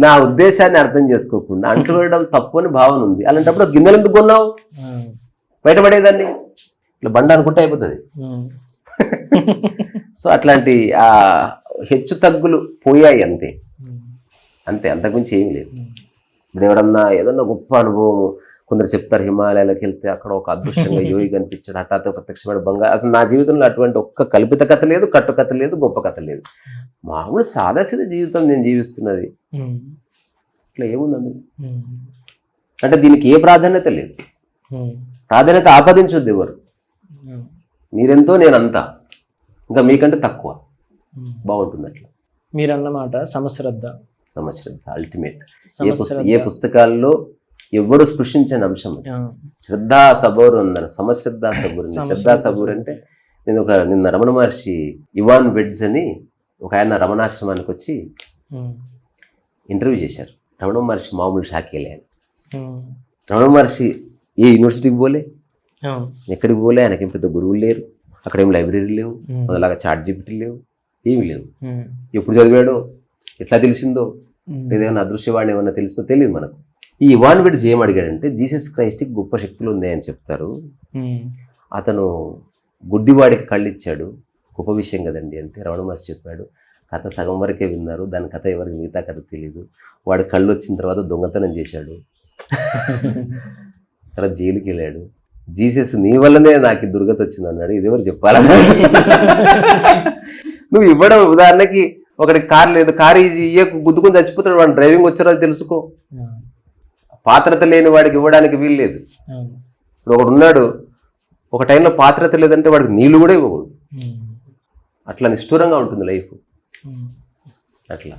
నా ఉద్దేశాన్ని అర్థం చేసుకోకుండా అంటు వేయడం తప్పు అని భావన ఉంది. అలాంటప్పుడు గిన్నెలు ఎందుకు కొన్నావు? బయటపడేదాన్ని ఇట్లా బండ అనుకుంటే అయిపోతుంది. సో అట్లాంటి ఆ హెచ్చు తగ్గులు పోయాయి అంతే, అంతే, అంతకుమించి ఏమీ లేదు. ఇప్పుడు ఎవరన్నా ఏదన్నా గొప్ప అనుభవం, కొందరు చెప్తారు హిమాలయాలకు వెళ్తే అక్కడ ఒక అదృష్టంగా యోగి కనిపించాడు, హఠాత్తు ప్రత్యక్షమైన బంగారు. అసలు నా జీవితంలో అటువంటి ఒక్క కల్పిత కథ లేదు, కట్టు కథ లేదు, గొప్ప కథ లేదు. మామూలు సాదాసీద జీవితం నేను జీవిస్తున్నది. ఇట్లా ఏముంది అందులో? అంటే దీనికి ఏ ప్రాధాన్యత లేదు. ప్రాధాన్యత ఆపాదించొద్దు ఎవరు. మీరెంతో నేనంతా, ఇంకా మీకంటే తక్కువ, బాగుంటుంది అట్లా. మీరన్నమాట సమశ్రద్ధ అల్టిమేట్. ఏ పుస్తకాల్లో ఎవరు స్పృశించని అంశం శ్రద్ధా సబూర్ ఉందని. సమశ్రద్ధా సబూర్. శ్రద్ధా సబూర్ అంటే నేను నిన్న రమణ మహర్షి ఇవాన్ వెడ్జ్ అని ఒక ఆయన రమణాశ్రమానికి వచ్చి ఇంటర్వ్యూ చేశారు. రమణ మహర్షి మామూలు షాకేలే ఆయన. రమణ మహర్షి ఏ యూనివర్సిటీకి పోలే, ఎక్కడికి పోలే, ఆయనకేం పెద్ద గురువులు లేరు, అక్కడ ఏం లైబ్రరీ లేవు, అలాగా చాట్ జీపీటీ లేవు, ఏమి లేవు. ఎప్పుడు చదివాడో, ఎట్లా తెలిసిందో, ఏదైనా అదృశ్యవాణి ఏమన్నా తెలుసో తెలియదు మనకు. ఈ ఇవాన్ వెడ్జ్ ఏం అడిగాడంటే జీసస్ క్రైస్ట్కి గొప్ప శక్తులు ఉన్నాయని చెప్తారు, అతను గుడ్డివాడికి కళ్ళు ఇచ్చాడు, గొప్ప విషయం కదండి అంటే రమణ మహర్షి చెప్పాడు, కథ సగం వరకే విన్నారు, దాని కథ ఎవరికి మిగతా కథ తెలియదు. వాడు కళ్ళు వచ్చిన తర్వాత దొంగతనం చేశాడు, తర్వాత జైలుకి వెళ్ళాడు. జీసస్ నీ వల్లనే నాకు దుర్గతి వచ్చింది అన్నాడు. ఇది ఎవరు చెప్పాలా? నువ్వు ఇవ్వడం, ఉదాహరణకి ఒకటి కారు లేదు, కారు గుద్దుకుని చచ్చిపోతాడు, వాడు డ్రైవింగ్ వచ్చారో తెలుసుకో. పాత్రత లేని వాడికి ఇవ్వడానికి వీలు లేదు. ఇప్పుడు ఒకడు ఉన్నాడు, ఒక టైంలో పాత్రత లేదంటే వాడికి నీళ్లు కూడా ఇవ్వకూడదు. అట్లా నిష్ఠూరంగా ఉంటుంది లైఫ్. అట్లా